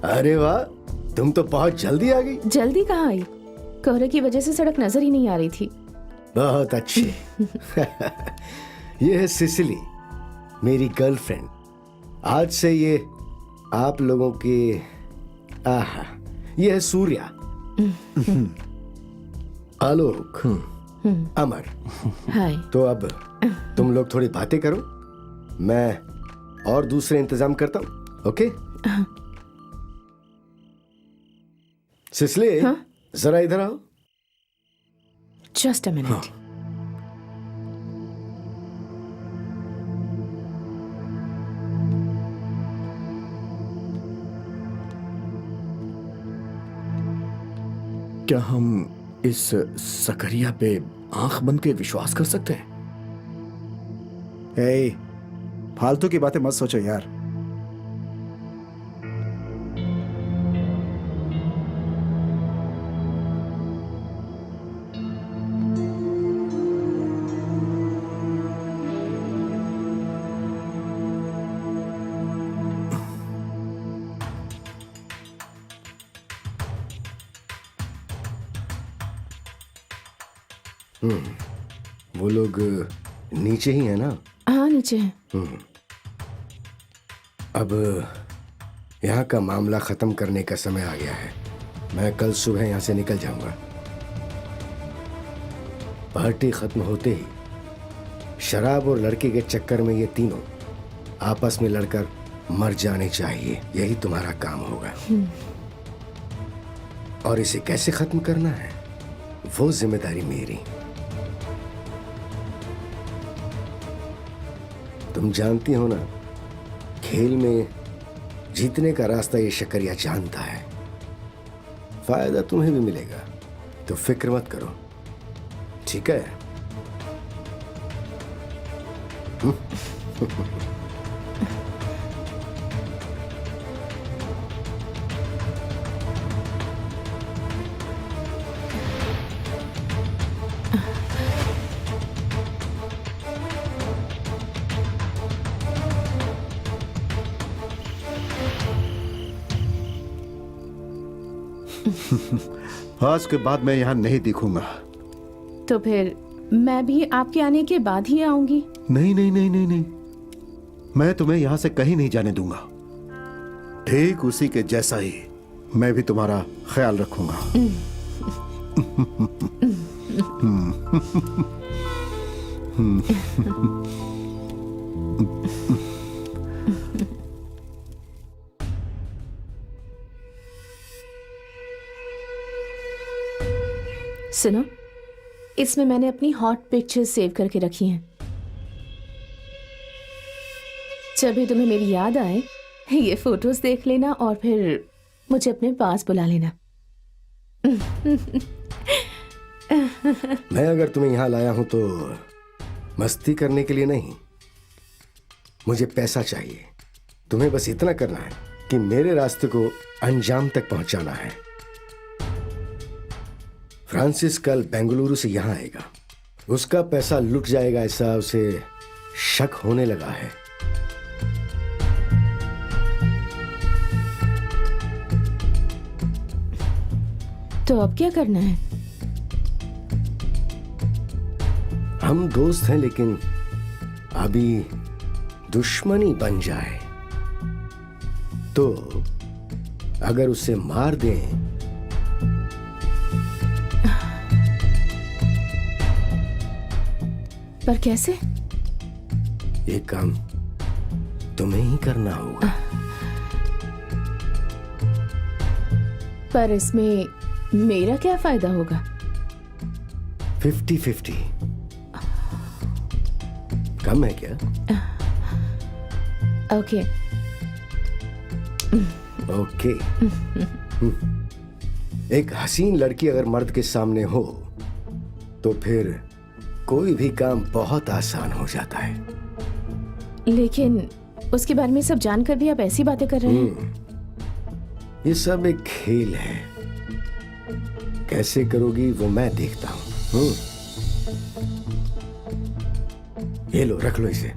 अरे वाह, तुम तो बहुत जल्दी आ गई। जल्दी कहाँ आई? कोहरे की वजह से सड़क नजर ही नहीं आ रही थी। बहुत अच्छी। ये है सिसिली, मेरी गर्लफ्रेंड। आज से ये आप लोगों की आहा, ये है सूर्या, आलोक, अमर। हाय। तो अब तुम लोग थोड़ी बातें करो, मैं और दूसरे इंतजाम करता हूँ। ओके? सिसिली, जरा इधर आओ। Just a minute. क्या हम इस सकरिया पे आंख बंद के विश्वास कर सकते हैं? ए, फालतू की बातें मत सोचो यार। वो लोग नीचे ही है ना? हाँ, नीचे है। अब यहाँ का मामला खत्म करने का समय आ गया है। मैं कल सुबह यहाँ से निकल जाऊंगा। पार्टी खत्म होते ही शराब और लड़के के चक्कर में ये तीनों आपस में लड़कर मर जाने चाहिए। यही तुम्हारा काम होगा। और इसे कैसे खत्म करना है, वो जिम्मेदारी मेरी। तुम जानती हो ना, खेल में जीतने का रास्ता ये शकरिया जानता है। फायदा तुम्हें भी मिलेगा, तो फिक्र मत करो, ठीक है? आज के बाद मैं यहाँ नहीं दिखूंगा। तो फिर मैं भी आपके आने के बाद ही आऊंगी। नहीं नहीं नहीं नहीं नहीं, मैं तुम्हें यहाँ से कहीं नहीं जाने दूंगा। ठीक उसी के जैसा ही मैं भी तुम्हारा ख्याल रखूंगा। सुनो, इसमें मैंने अपनी हॉट पिक्चर्स सेव करके रखी हैं। जब भी तुम्हें मेरी याद आए, ये फोटोज देख लेना और फिर मुझे अपने पास बुला लेना। मैं अगर तुम्हें यहां लाया हूं तो मस्ती करने के लिए नहीं, मुझे पैसा चाहिए। तुम्हें बस इतना करना है कि मेरे रास्ते को अंजाम तक पहुंचाना है। फ्रांसिस कल बेंगलुरु से यहां आएगा, उसका पैसा लुट जाएगा ऐसा उसे शक होने लगा है। तो अब क्या करना है? हम दोस्त हैं, लेकिन अभी दुश्मनी बन जाए तो अगर उसे मार दें पर कैसे? ये काम तुम्हें ही करना होगा। पर इसमें मेरा क्या फायदा होगा? 50-50 कम है क्या? ओके। ओके। एक हसीन लड़की अगर मर्द के सामने हो तो फिर कोई भी काम बहुत आसान हो जाता है। लेकिन उसके बारे में सब जानकर भी आप ऐसी बातें कर रहे हैं। ये सब एक खेल है, कैसे करोगी वो मैं देखता हूं। ये लो, रख लो इसे।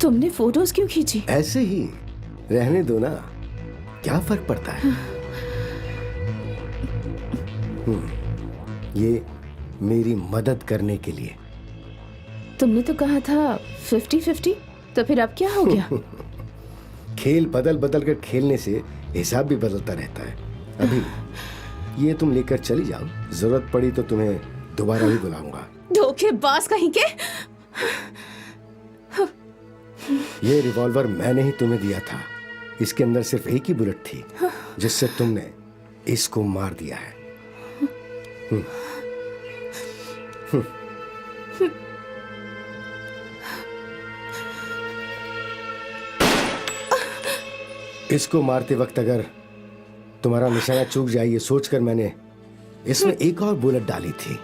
तुमने फोटोज क्यों खींची? ऐसे ही रहने दो ना, क्या फर्क पड़ता है। ये मेरी मदद करने के लिए। तुमने तो कहा था 50-50, तो फिर अब क्या हो गया? खेल बदल बदल कर खेलने से हिसाब भी बदलता रहता है। अभी ये तुम लेकर चली जाओ, जरूरत पड़ी तो तुम्हें दोबारा भी बुलाऊंगा। धोखेबाज कहीं के। ये रिवॉल्वर मैंने ही तुम्हें दिया था, इसके अंदर सिर्फ एक ही बुलेट थी जिससे तुमने इसको मार दिया है। इसको मारते वक्त अगर तुम्हारा निशाना चूक जाए ये सोचकर मैंने इसमें एक और बुलेट डाली थी।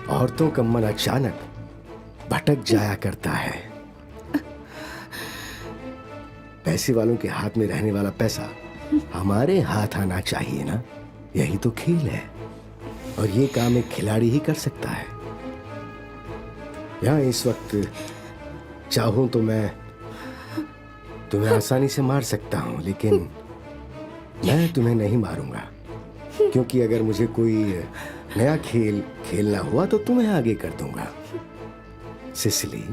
औरतों का मन अचानक भटक जाया करता है। पैसे वालों के हाथ में रहने वाला पैसा हमारे हाथ आना चाहिए ना, यही तो खेल है। और ये काम एक खिलाड़ी ही कर सकता है। यहां इस वक्त चाहूं तो मैं तुम्हें आसानी से मार सकता हूं, लेकिन मैं तुम्हें नहीं मारूंगा, क्योंकि अगर मुझे कोई नया खेल खेलना हुआ तो तुम्हें आगे कर दूंगा। सिसिली,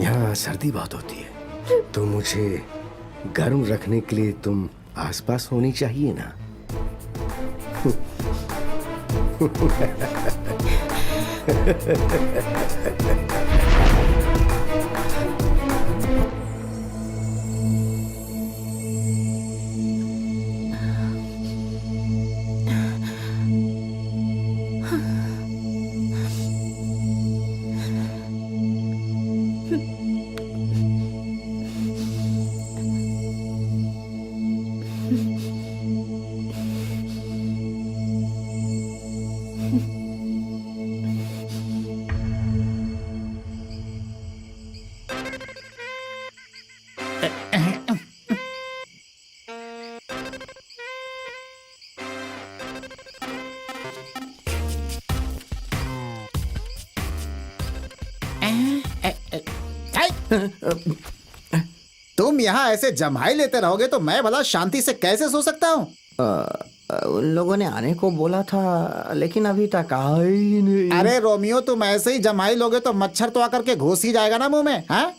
यहाँ सर्दी बहुत होती है, तो मुझे गर्म रखने के लिए तुम आसपास होनी चाहिए ना। तुम यहाँ ऐसे जम्हाई लेते रहोगे तो मैं भला शांति से कैसे सो सकता हूँ? उन लोगों ने आने को बोला था, लेकिन अभी तक आए ही नहीं। अरे रोमियो, तुम ऐसे ही जम्हाई लोगे तो मच्छर तो आकर के घुस ही जाएगा ना मुंह में। हाँ?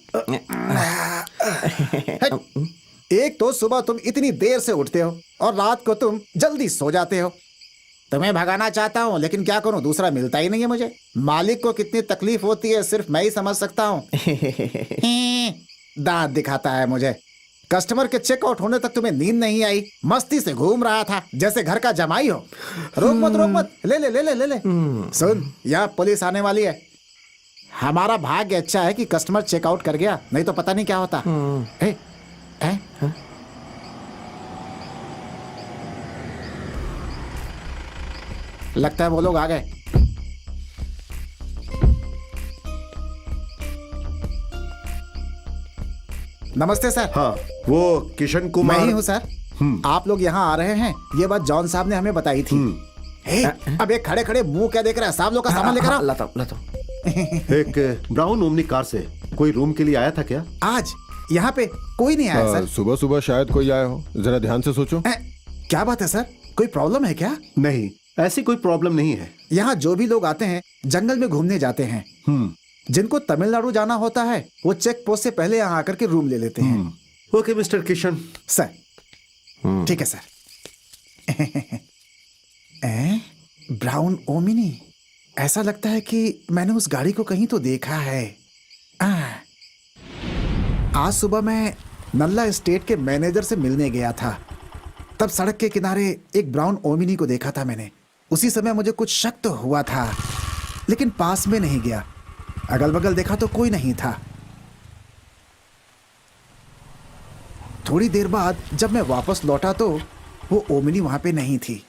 एक तो सुबह तुम इतनी देर से उठते हो और रात को तुम जल्दी सो जाते हो। तुम्हें भगाना चाहता हूँ, लेकिन क्या करूँ, दूसरा मिलता ही नहीं है मुझे। मालिक को कितनी तकलीफ होती है सिर्फ मैं ही समझ सकता हूँ। दांत दिखाता है मुझे। कस्टमर के चेकआउट होने तक तुम्हें नींद नहीं आई, मस्ती से घूम रहा था जैसे घर का जमाई हो। रोक मत, ले ले ले ले ले ले। सुन, यहाँ पुलिस आने वाली है। हमारा भाग्य अच्छा है कि कस्टमर चेकआउट कर गया, नहीं तो पता नहीं क्या होता। ए, ए? लगता है वो लोग आ गए। नमस्ते सर। हाँ, वो किशन मैं कुमार। ही हूँ सर। आप लोग यहाँ आ रहे हैं, ये बात जॉन साहब ने हमें बताई थी। हे, अब एक खड़े खड़े मुंह क्या देख रहा है, साहब लोग का सामान लेकर आओ। लाता एक ब्राउन ओमनी कार से कोई रूम के लिए आया था क्या? आज यहाँ पे कोई नहीं आया सर। सुबह सुबह शायद कोई आया हो, जरा ध्यान से सोचो। क्या बात है सर, कोई प्रॉब्लम है क्या? नहीं, ऐसी कोई प्रॉब्लम नहीं है। यहाँ जो भी लोग आते हैं जंगल में घूमने जाते हैं। जिनको तमिलनाडु जाना होता है वो चेक पोस्ट से पहले यहाँ आकर के रूम ले लेते हैं। Okay mister Kishan. सर ठीक है सर। ब्राउन ओमिनी, ऐसा लगता है कि मैंने उस गाड़ी को कहीं तो देखा है। आज सुबह मैं नल्ला स्टेट के मैनेजर से मिलने गया था, तब सड़क के किनारे एक ब्राउन ओमिनी को देखा था मैंने। उसी समय मुझे कुछ शक तो हुआ था, लेकिन पास में नहीं गया। अगल बगल देखा तो कोई नहीं था। थोड़ी देर बाद जब मैं वापस लौटा तो वो ओमिनी वहां पे नहीं थी।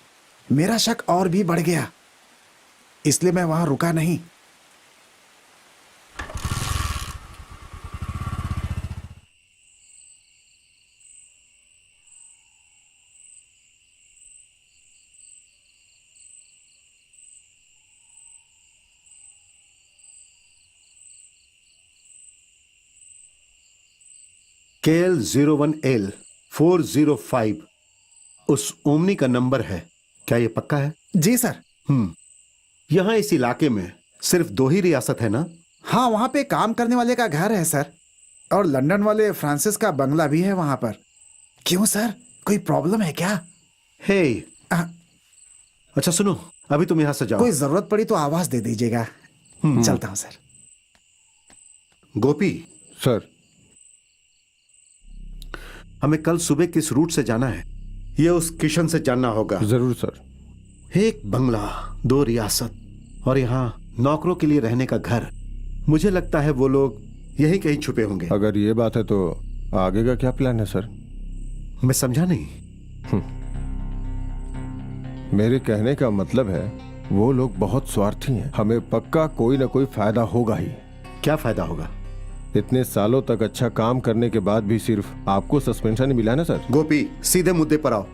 मेरा शक और भी बढ़ गया, इसलिए मैं वहां रुका नहीं। KL 01L 405 उस ओमनी का नंबर है, क्या ये पक्का है? जी सर। यहाँ इस इलाके में सिर्फ 2 ही रियासत है ना? हाँ, वहां पे काम करने वाले का घर है सर, और लंदन वाले फ्रांसिस का बंगला भी है वहां पर। क्यों सर, कोई प्रॉब्लम है क्या? हे, अच्छा सुनो, अभी तुम यहाँ से जाओ। कोई जरूरत पड़ी तो आवाज दे दीजिएगा। चलता हूँ सर। गोपी सर, हमें कल सुबह किस रूट से जाना है, ये उस किशन से जानना होगा। जरूर सर। एक बंगला, 2 रियासत और यहाँ नौकरों के लिए रहने का घर। मुझे लगता है वो लोग यहीं कहीं छुपे होंगे। अगर ये बात है तो आगे का क्या प्लान है सर? मैं समझा नहीं। मेरे कहने का मतलब है वो लोग बहुत स्वार्थी हैं। हमें पक्का कोई ना कोई फायदा होगा ही। क्या फायदा होगा? इतने सालों तक अच्छा काम करने के बाद भी सिर्फ आपको सस्पेंशन ही मिला ना सर? गोपी, सीधे मुद्दे पर आओ।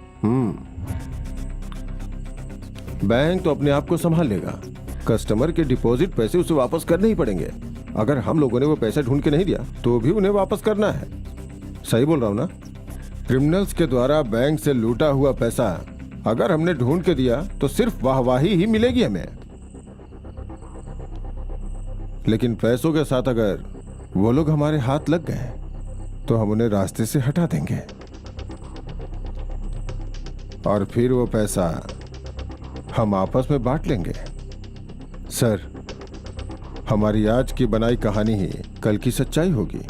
बैंक तो अपने आप को संभाल लेगा। कस्टमर के डिपॉजिट पैसे उसे वापस करने ही पड़ेंगे। अगर हम लोगों ने वो पैसा ढूंढ के नहीं दिया तो भी उन्हें वापस करना है। सही बोल रहा हूं ना? क्रिमिनल्स के द्वारा बैंक से लूटा हुआ पैसा अगर हमने ढूंढ के दिया तो सिर्फ वाहवाही ही मिलेगी हमें। लेकिन पैसों के साथ अगर वो लोग हमारे हाथ लग गए तो हम उन्हें रास्ते से हटा देंगे और फिर वो पैसा हम आपस में बांट लेंगे। सर, हमारी आज की बनाई कहानी ही कल की सच्चाई होगी।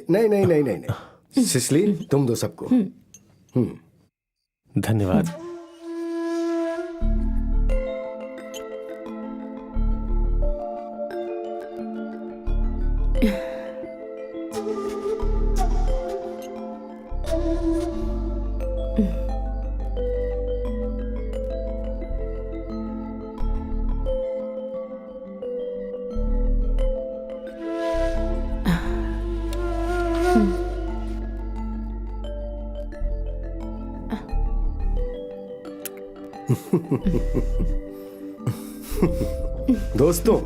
नहीं नहीं नहीं नहीं नहीं, सिसली तुम दो सबको। धन्यवाद। दोस्तों,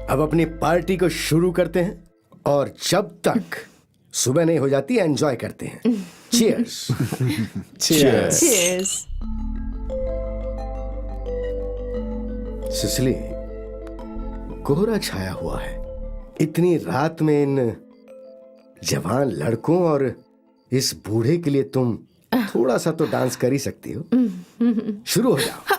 अब अपनी पार्टी को शुरू करते हैं और जब तक सुबह नहीं हो जाती एंजॉय करते हैं। चीयर्स। Cheers. Cheers. सिसली, कोहरा छाया हुआ है। इतनी रात में इन जवान लड़कों और इस बूढ़े के लिए तुम थोड़ा सा तो डांस कर ही सकती हो। शुरू हो जाओ।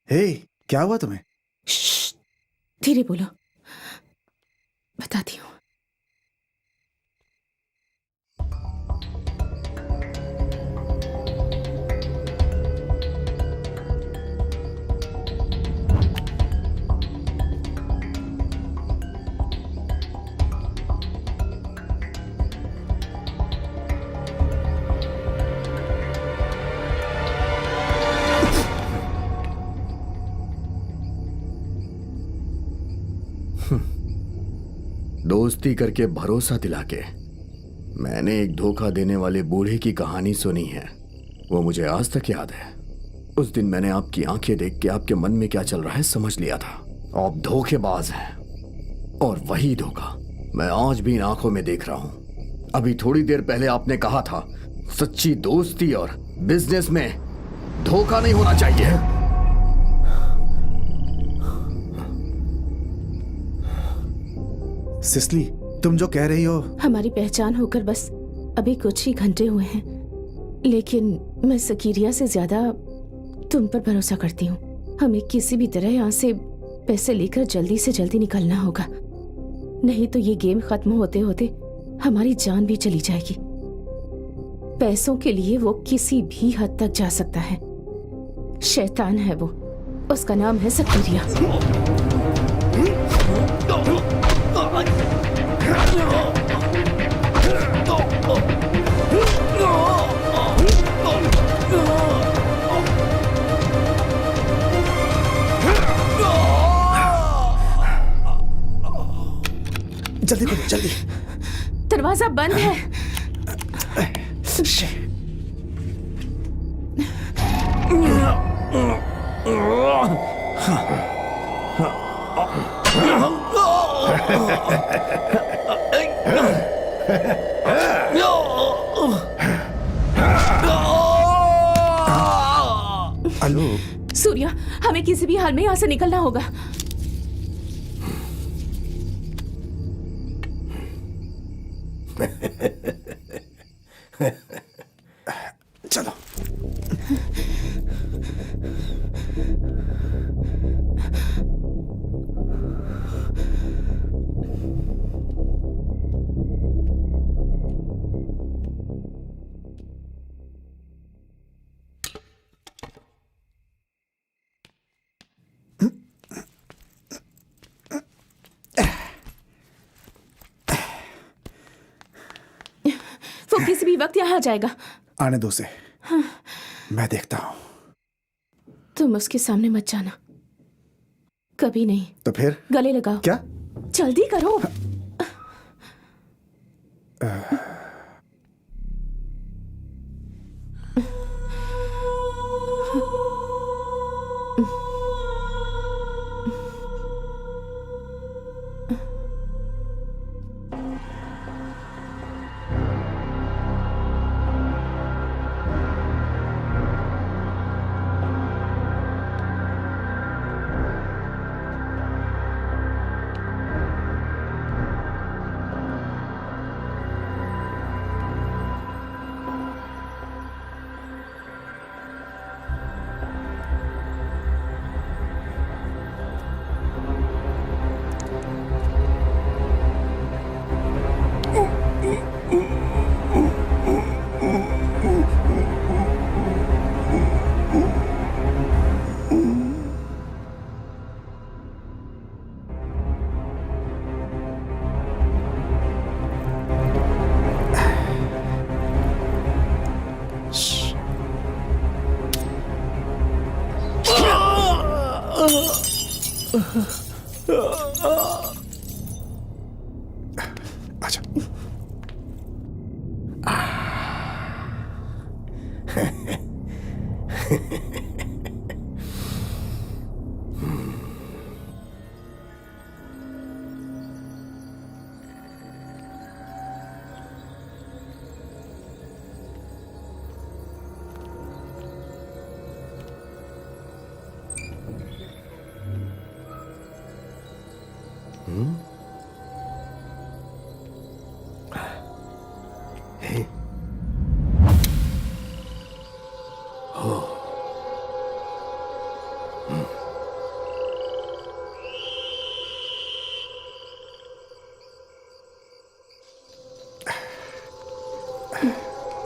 हे, क्या हुआ तुम्हें? श्श्श, धीरे बोलो, बताती हूँ। दोस्ती करके भरोसा दिला के मैंने एक धोखा देने वाले बूढ़े की कहानी सुनी है। वो मुझे आज तक याद है। उस दिन मैंने आपकी आंखें देख के आपके मन में क्या चल रहा है समझ लिया था। आप धोखेबाज हैं और वही धोखा मैं आज भी इन आंखों में देख रहा हूं। अभी थोड़ी देर पहले आपने कहा था सच्ची दोस्ती और बिजनेस में धोखा नहीं होना चाहिए। सिसली, तुम जो कह रही हो, हमारी पहचान होकर बस अभी कुछ ही घंटे हुए हैं, लेकिन मैं सकीरिया से ज्यादा तुम पर भरोसा करती हूँ। हमें किसी भी तरह यहाँ से पैसे लेकर जल्दी से जल्दी निकलना होगा, नहीं तो ये गेम खत्म होते होते हमारी जान भी चली जाएगी। पैसों के लिए वो किसी भी हद तक जा सकता है। शैतान है वो, उसका नाम है सकीरिया। जल्दी करो, जल्दी। दरवाजा बंद है। अलो, सूर्या, हमें किसी भी हाल में यहाँ से निकलना होगा। चलो। वो किसी भी वक्त यहाँ आ जाएगा। आने दो उसे, मैं देखता हूँ। तुम उसके सामने मत जाना, कभी नहीं। तो फिर गले लगाओ। क्या? जल्दी करो। अच्छा,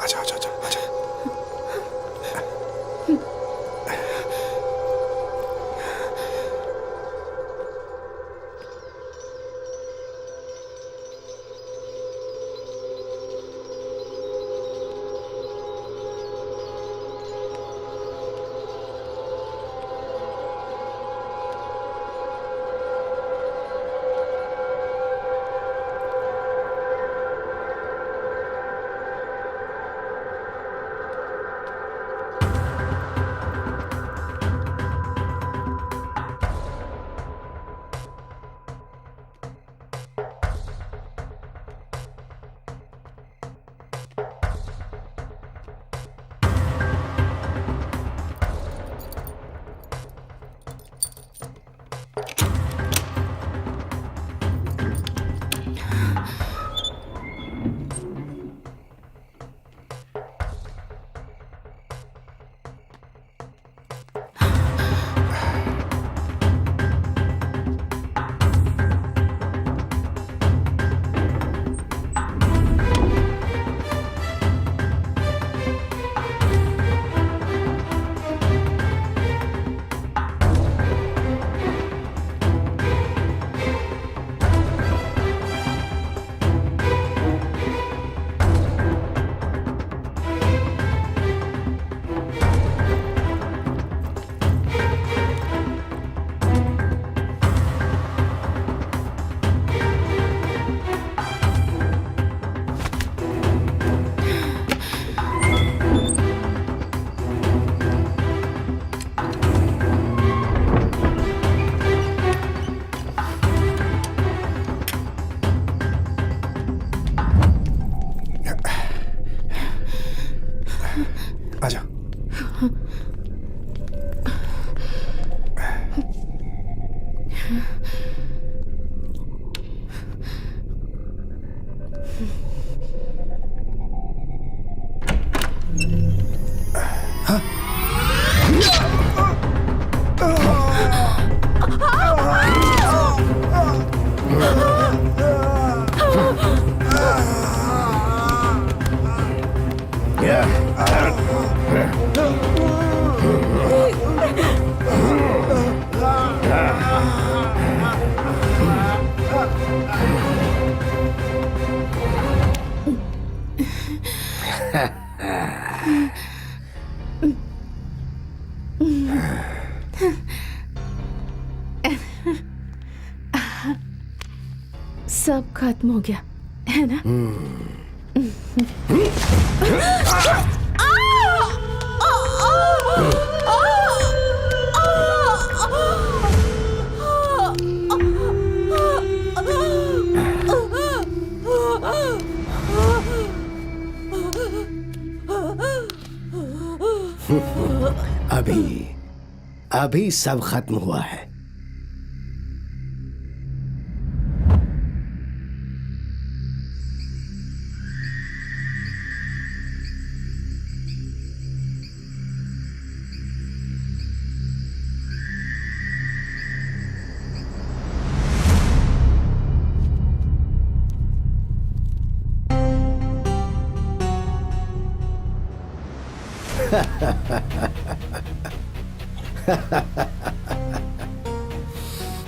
अच्छा अच्छा अच्छा अच्छा। सब खत्म हो गया है ना? अभी सब खत्म हुआ है।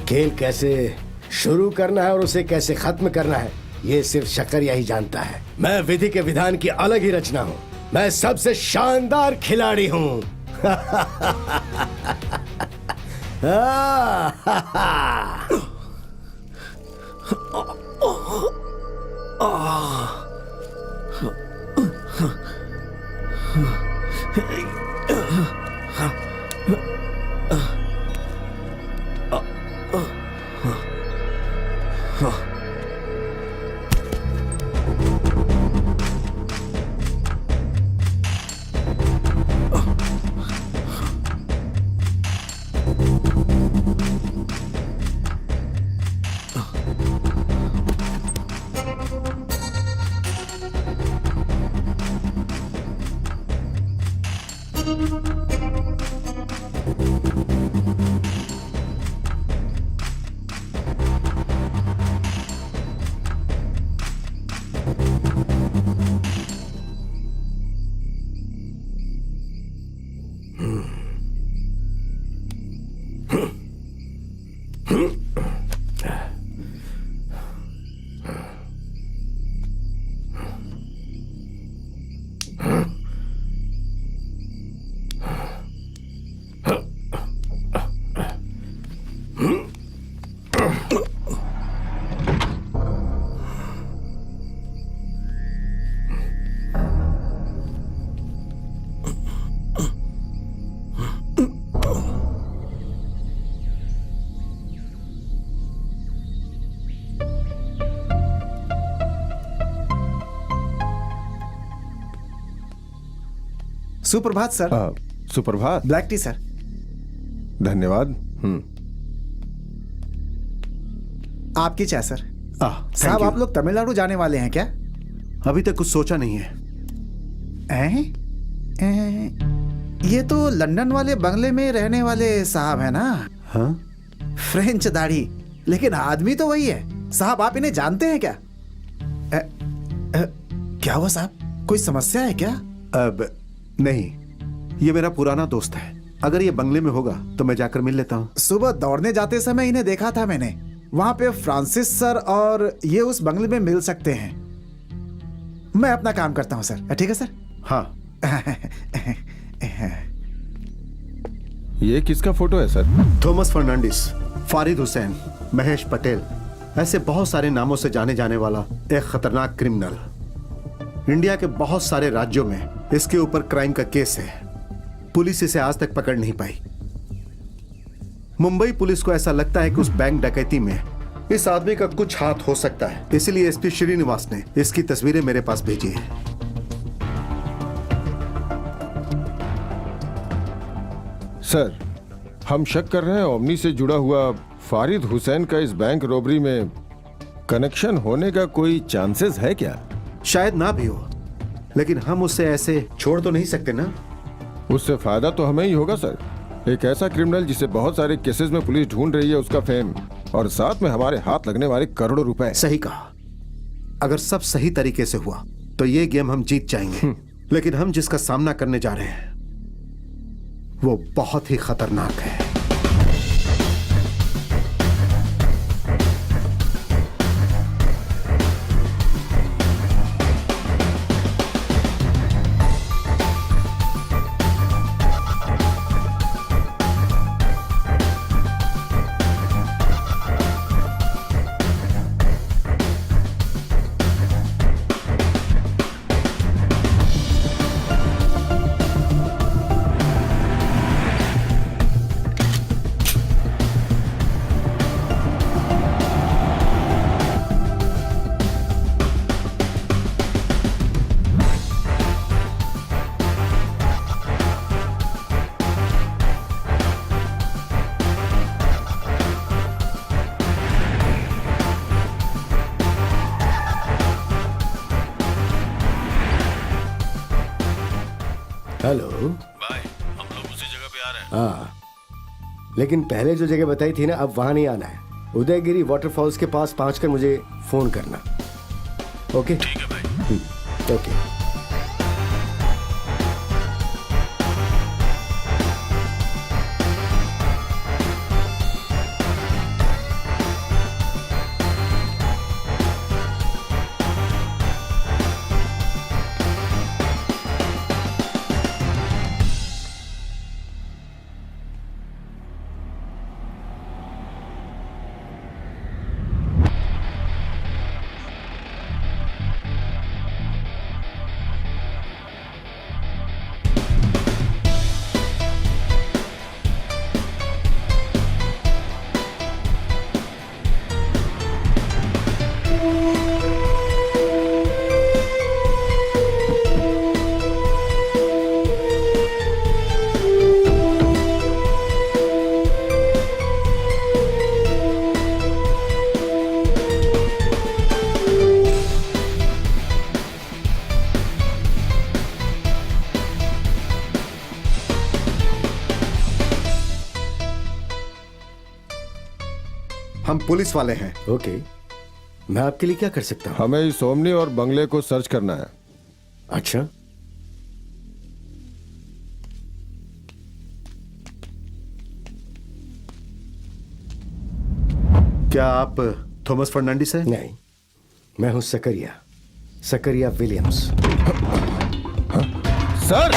खेल कैसे शुरू करना है और उसे कैसे खत्म करना है, ये सिर्फ शक्करिया ही जानता है। मैं विधि के विधान की अलग ही रचना हूं। मैं सबसे शानदार खिलाड़ी हूं। सुप्रभात सर। सुप्रभात। Black T sir. धन्यवाद। आपकी चाय सर। साहब आप लोग तमिलनाडु जाने वाले हैं क्या? अभी तक कुछ सोचा नहीं है। ये तो लंदन वाले बंगले में रहने वाले साहब है ना? हाँ? फ्रेंच दाढ़ी, लेकिन आदमी तो वही है। साहब आप इन्हें जानते हैं क्या? क्या हुआ साहब, कोई समस्या है क्या? अब नहीं, ये मेरा पुराना दोस्त है। अगर ये बंगले में होगा तो मैं जाकर मिल लेता हूँ। सुबह दौड़ने जाते समय इन्हें देखा था मैंने। वहां पे फ्रांसिस सर और ये उस बंगले में मिल सकते हैं। मैं अपना काम करता हूँ सर। ठीक है सर। हाँ। ये किसका फोटो है सर? थॉमस फर्नांडिस, फारिद हुसैन, महेश पटेल, ऐसे बहुत सारे नामों से जाने जाने वाला एक खतरनाक क्रिमिनल। इंडिया के बहुत सारे राज्यों में इसके ऊपर क्राइम का केस है। पुलिस इसे आज तक पकड़ नहीं पाई। मुंबई पुलिस को ऐसा लगता है कि उस बैंक डकैती में इस आदमी का कुछ हाथ हो सकता है, इसलिए एसपी श्रीनिवास ने इसकी तस्वीरें मेरे पास भेजी है। सर, हम शक कर रहे हैं ओमनी से जुड़ा हुआ फारिद हुसैन का इस बैंक रॉबरी में कनेक्शन होने का कोई चांसेस है क्या? शायद ना भी हो, लेकिन हम उसे ऐसे छोड़ तो नहीं सकते ना। उससे फायदा तो हमें ही होगा सर। एक ऐसा क्रिमिनल जिसे बहुत सारे केसेस में पुलिस ढूंढ रही है, उसका फेम, और साथ में हमारे हाथ लगने वाले करोड़ों रुपए। सही कहा। अगर सब सही तरीके से हुआ तो ये गेम हम जीत जाएंगे। लेकिन हम जिसका सामना करने जा रहे हैं वो बहुत ही खतरनाक है। हेलो भाई हम लोग उसी जगह पे आ रहे हैं। हाँ, लेकिन पहले जो जगह बताई थी ना, अब वहां नहीं आना है। उदयगिरी वाटरफॉल्स के पास पहुंचकर मुझे फोन करना। ओके ठीक है भाई। ओके। हम पुलिस वाले हैं। ओके, मैं आपके लिए क्या कर सकता हूँ? हमें इस ओमनी और बंगले को सर्च करना है। अच्छा, क्या आप थॉमस फर्नांडिस हैं? नहीं, मैं हूँ सकरिया, सकरिया विलियम्स। सर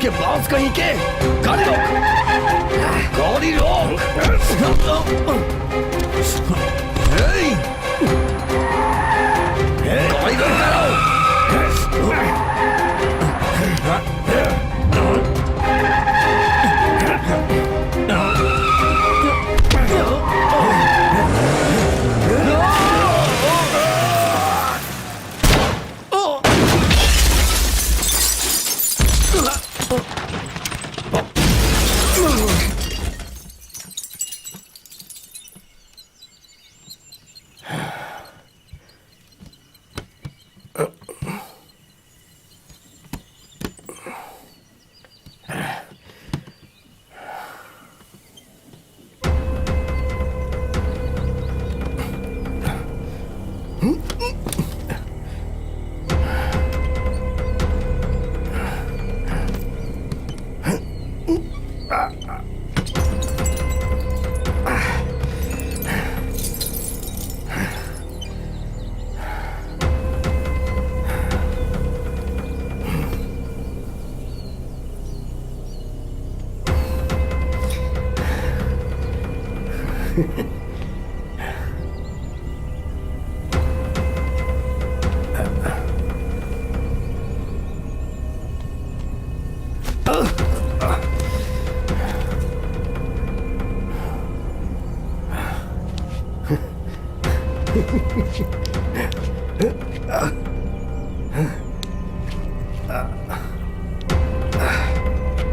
के पास कहीं के गाड़ी रोक, गाड़ी रोक। गाड़ी रोक करो।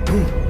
Hmm.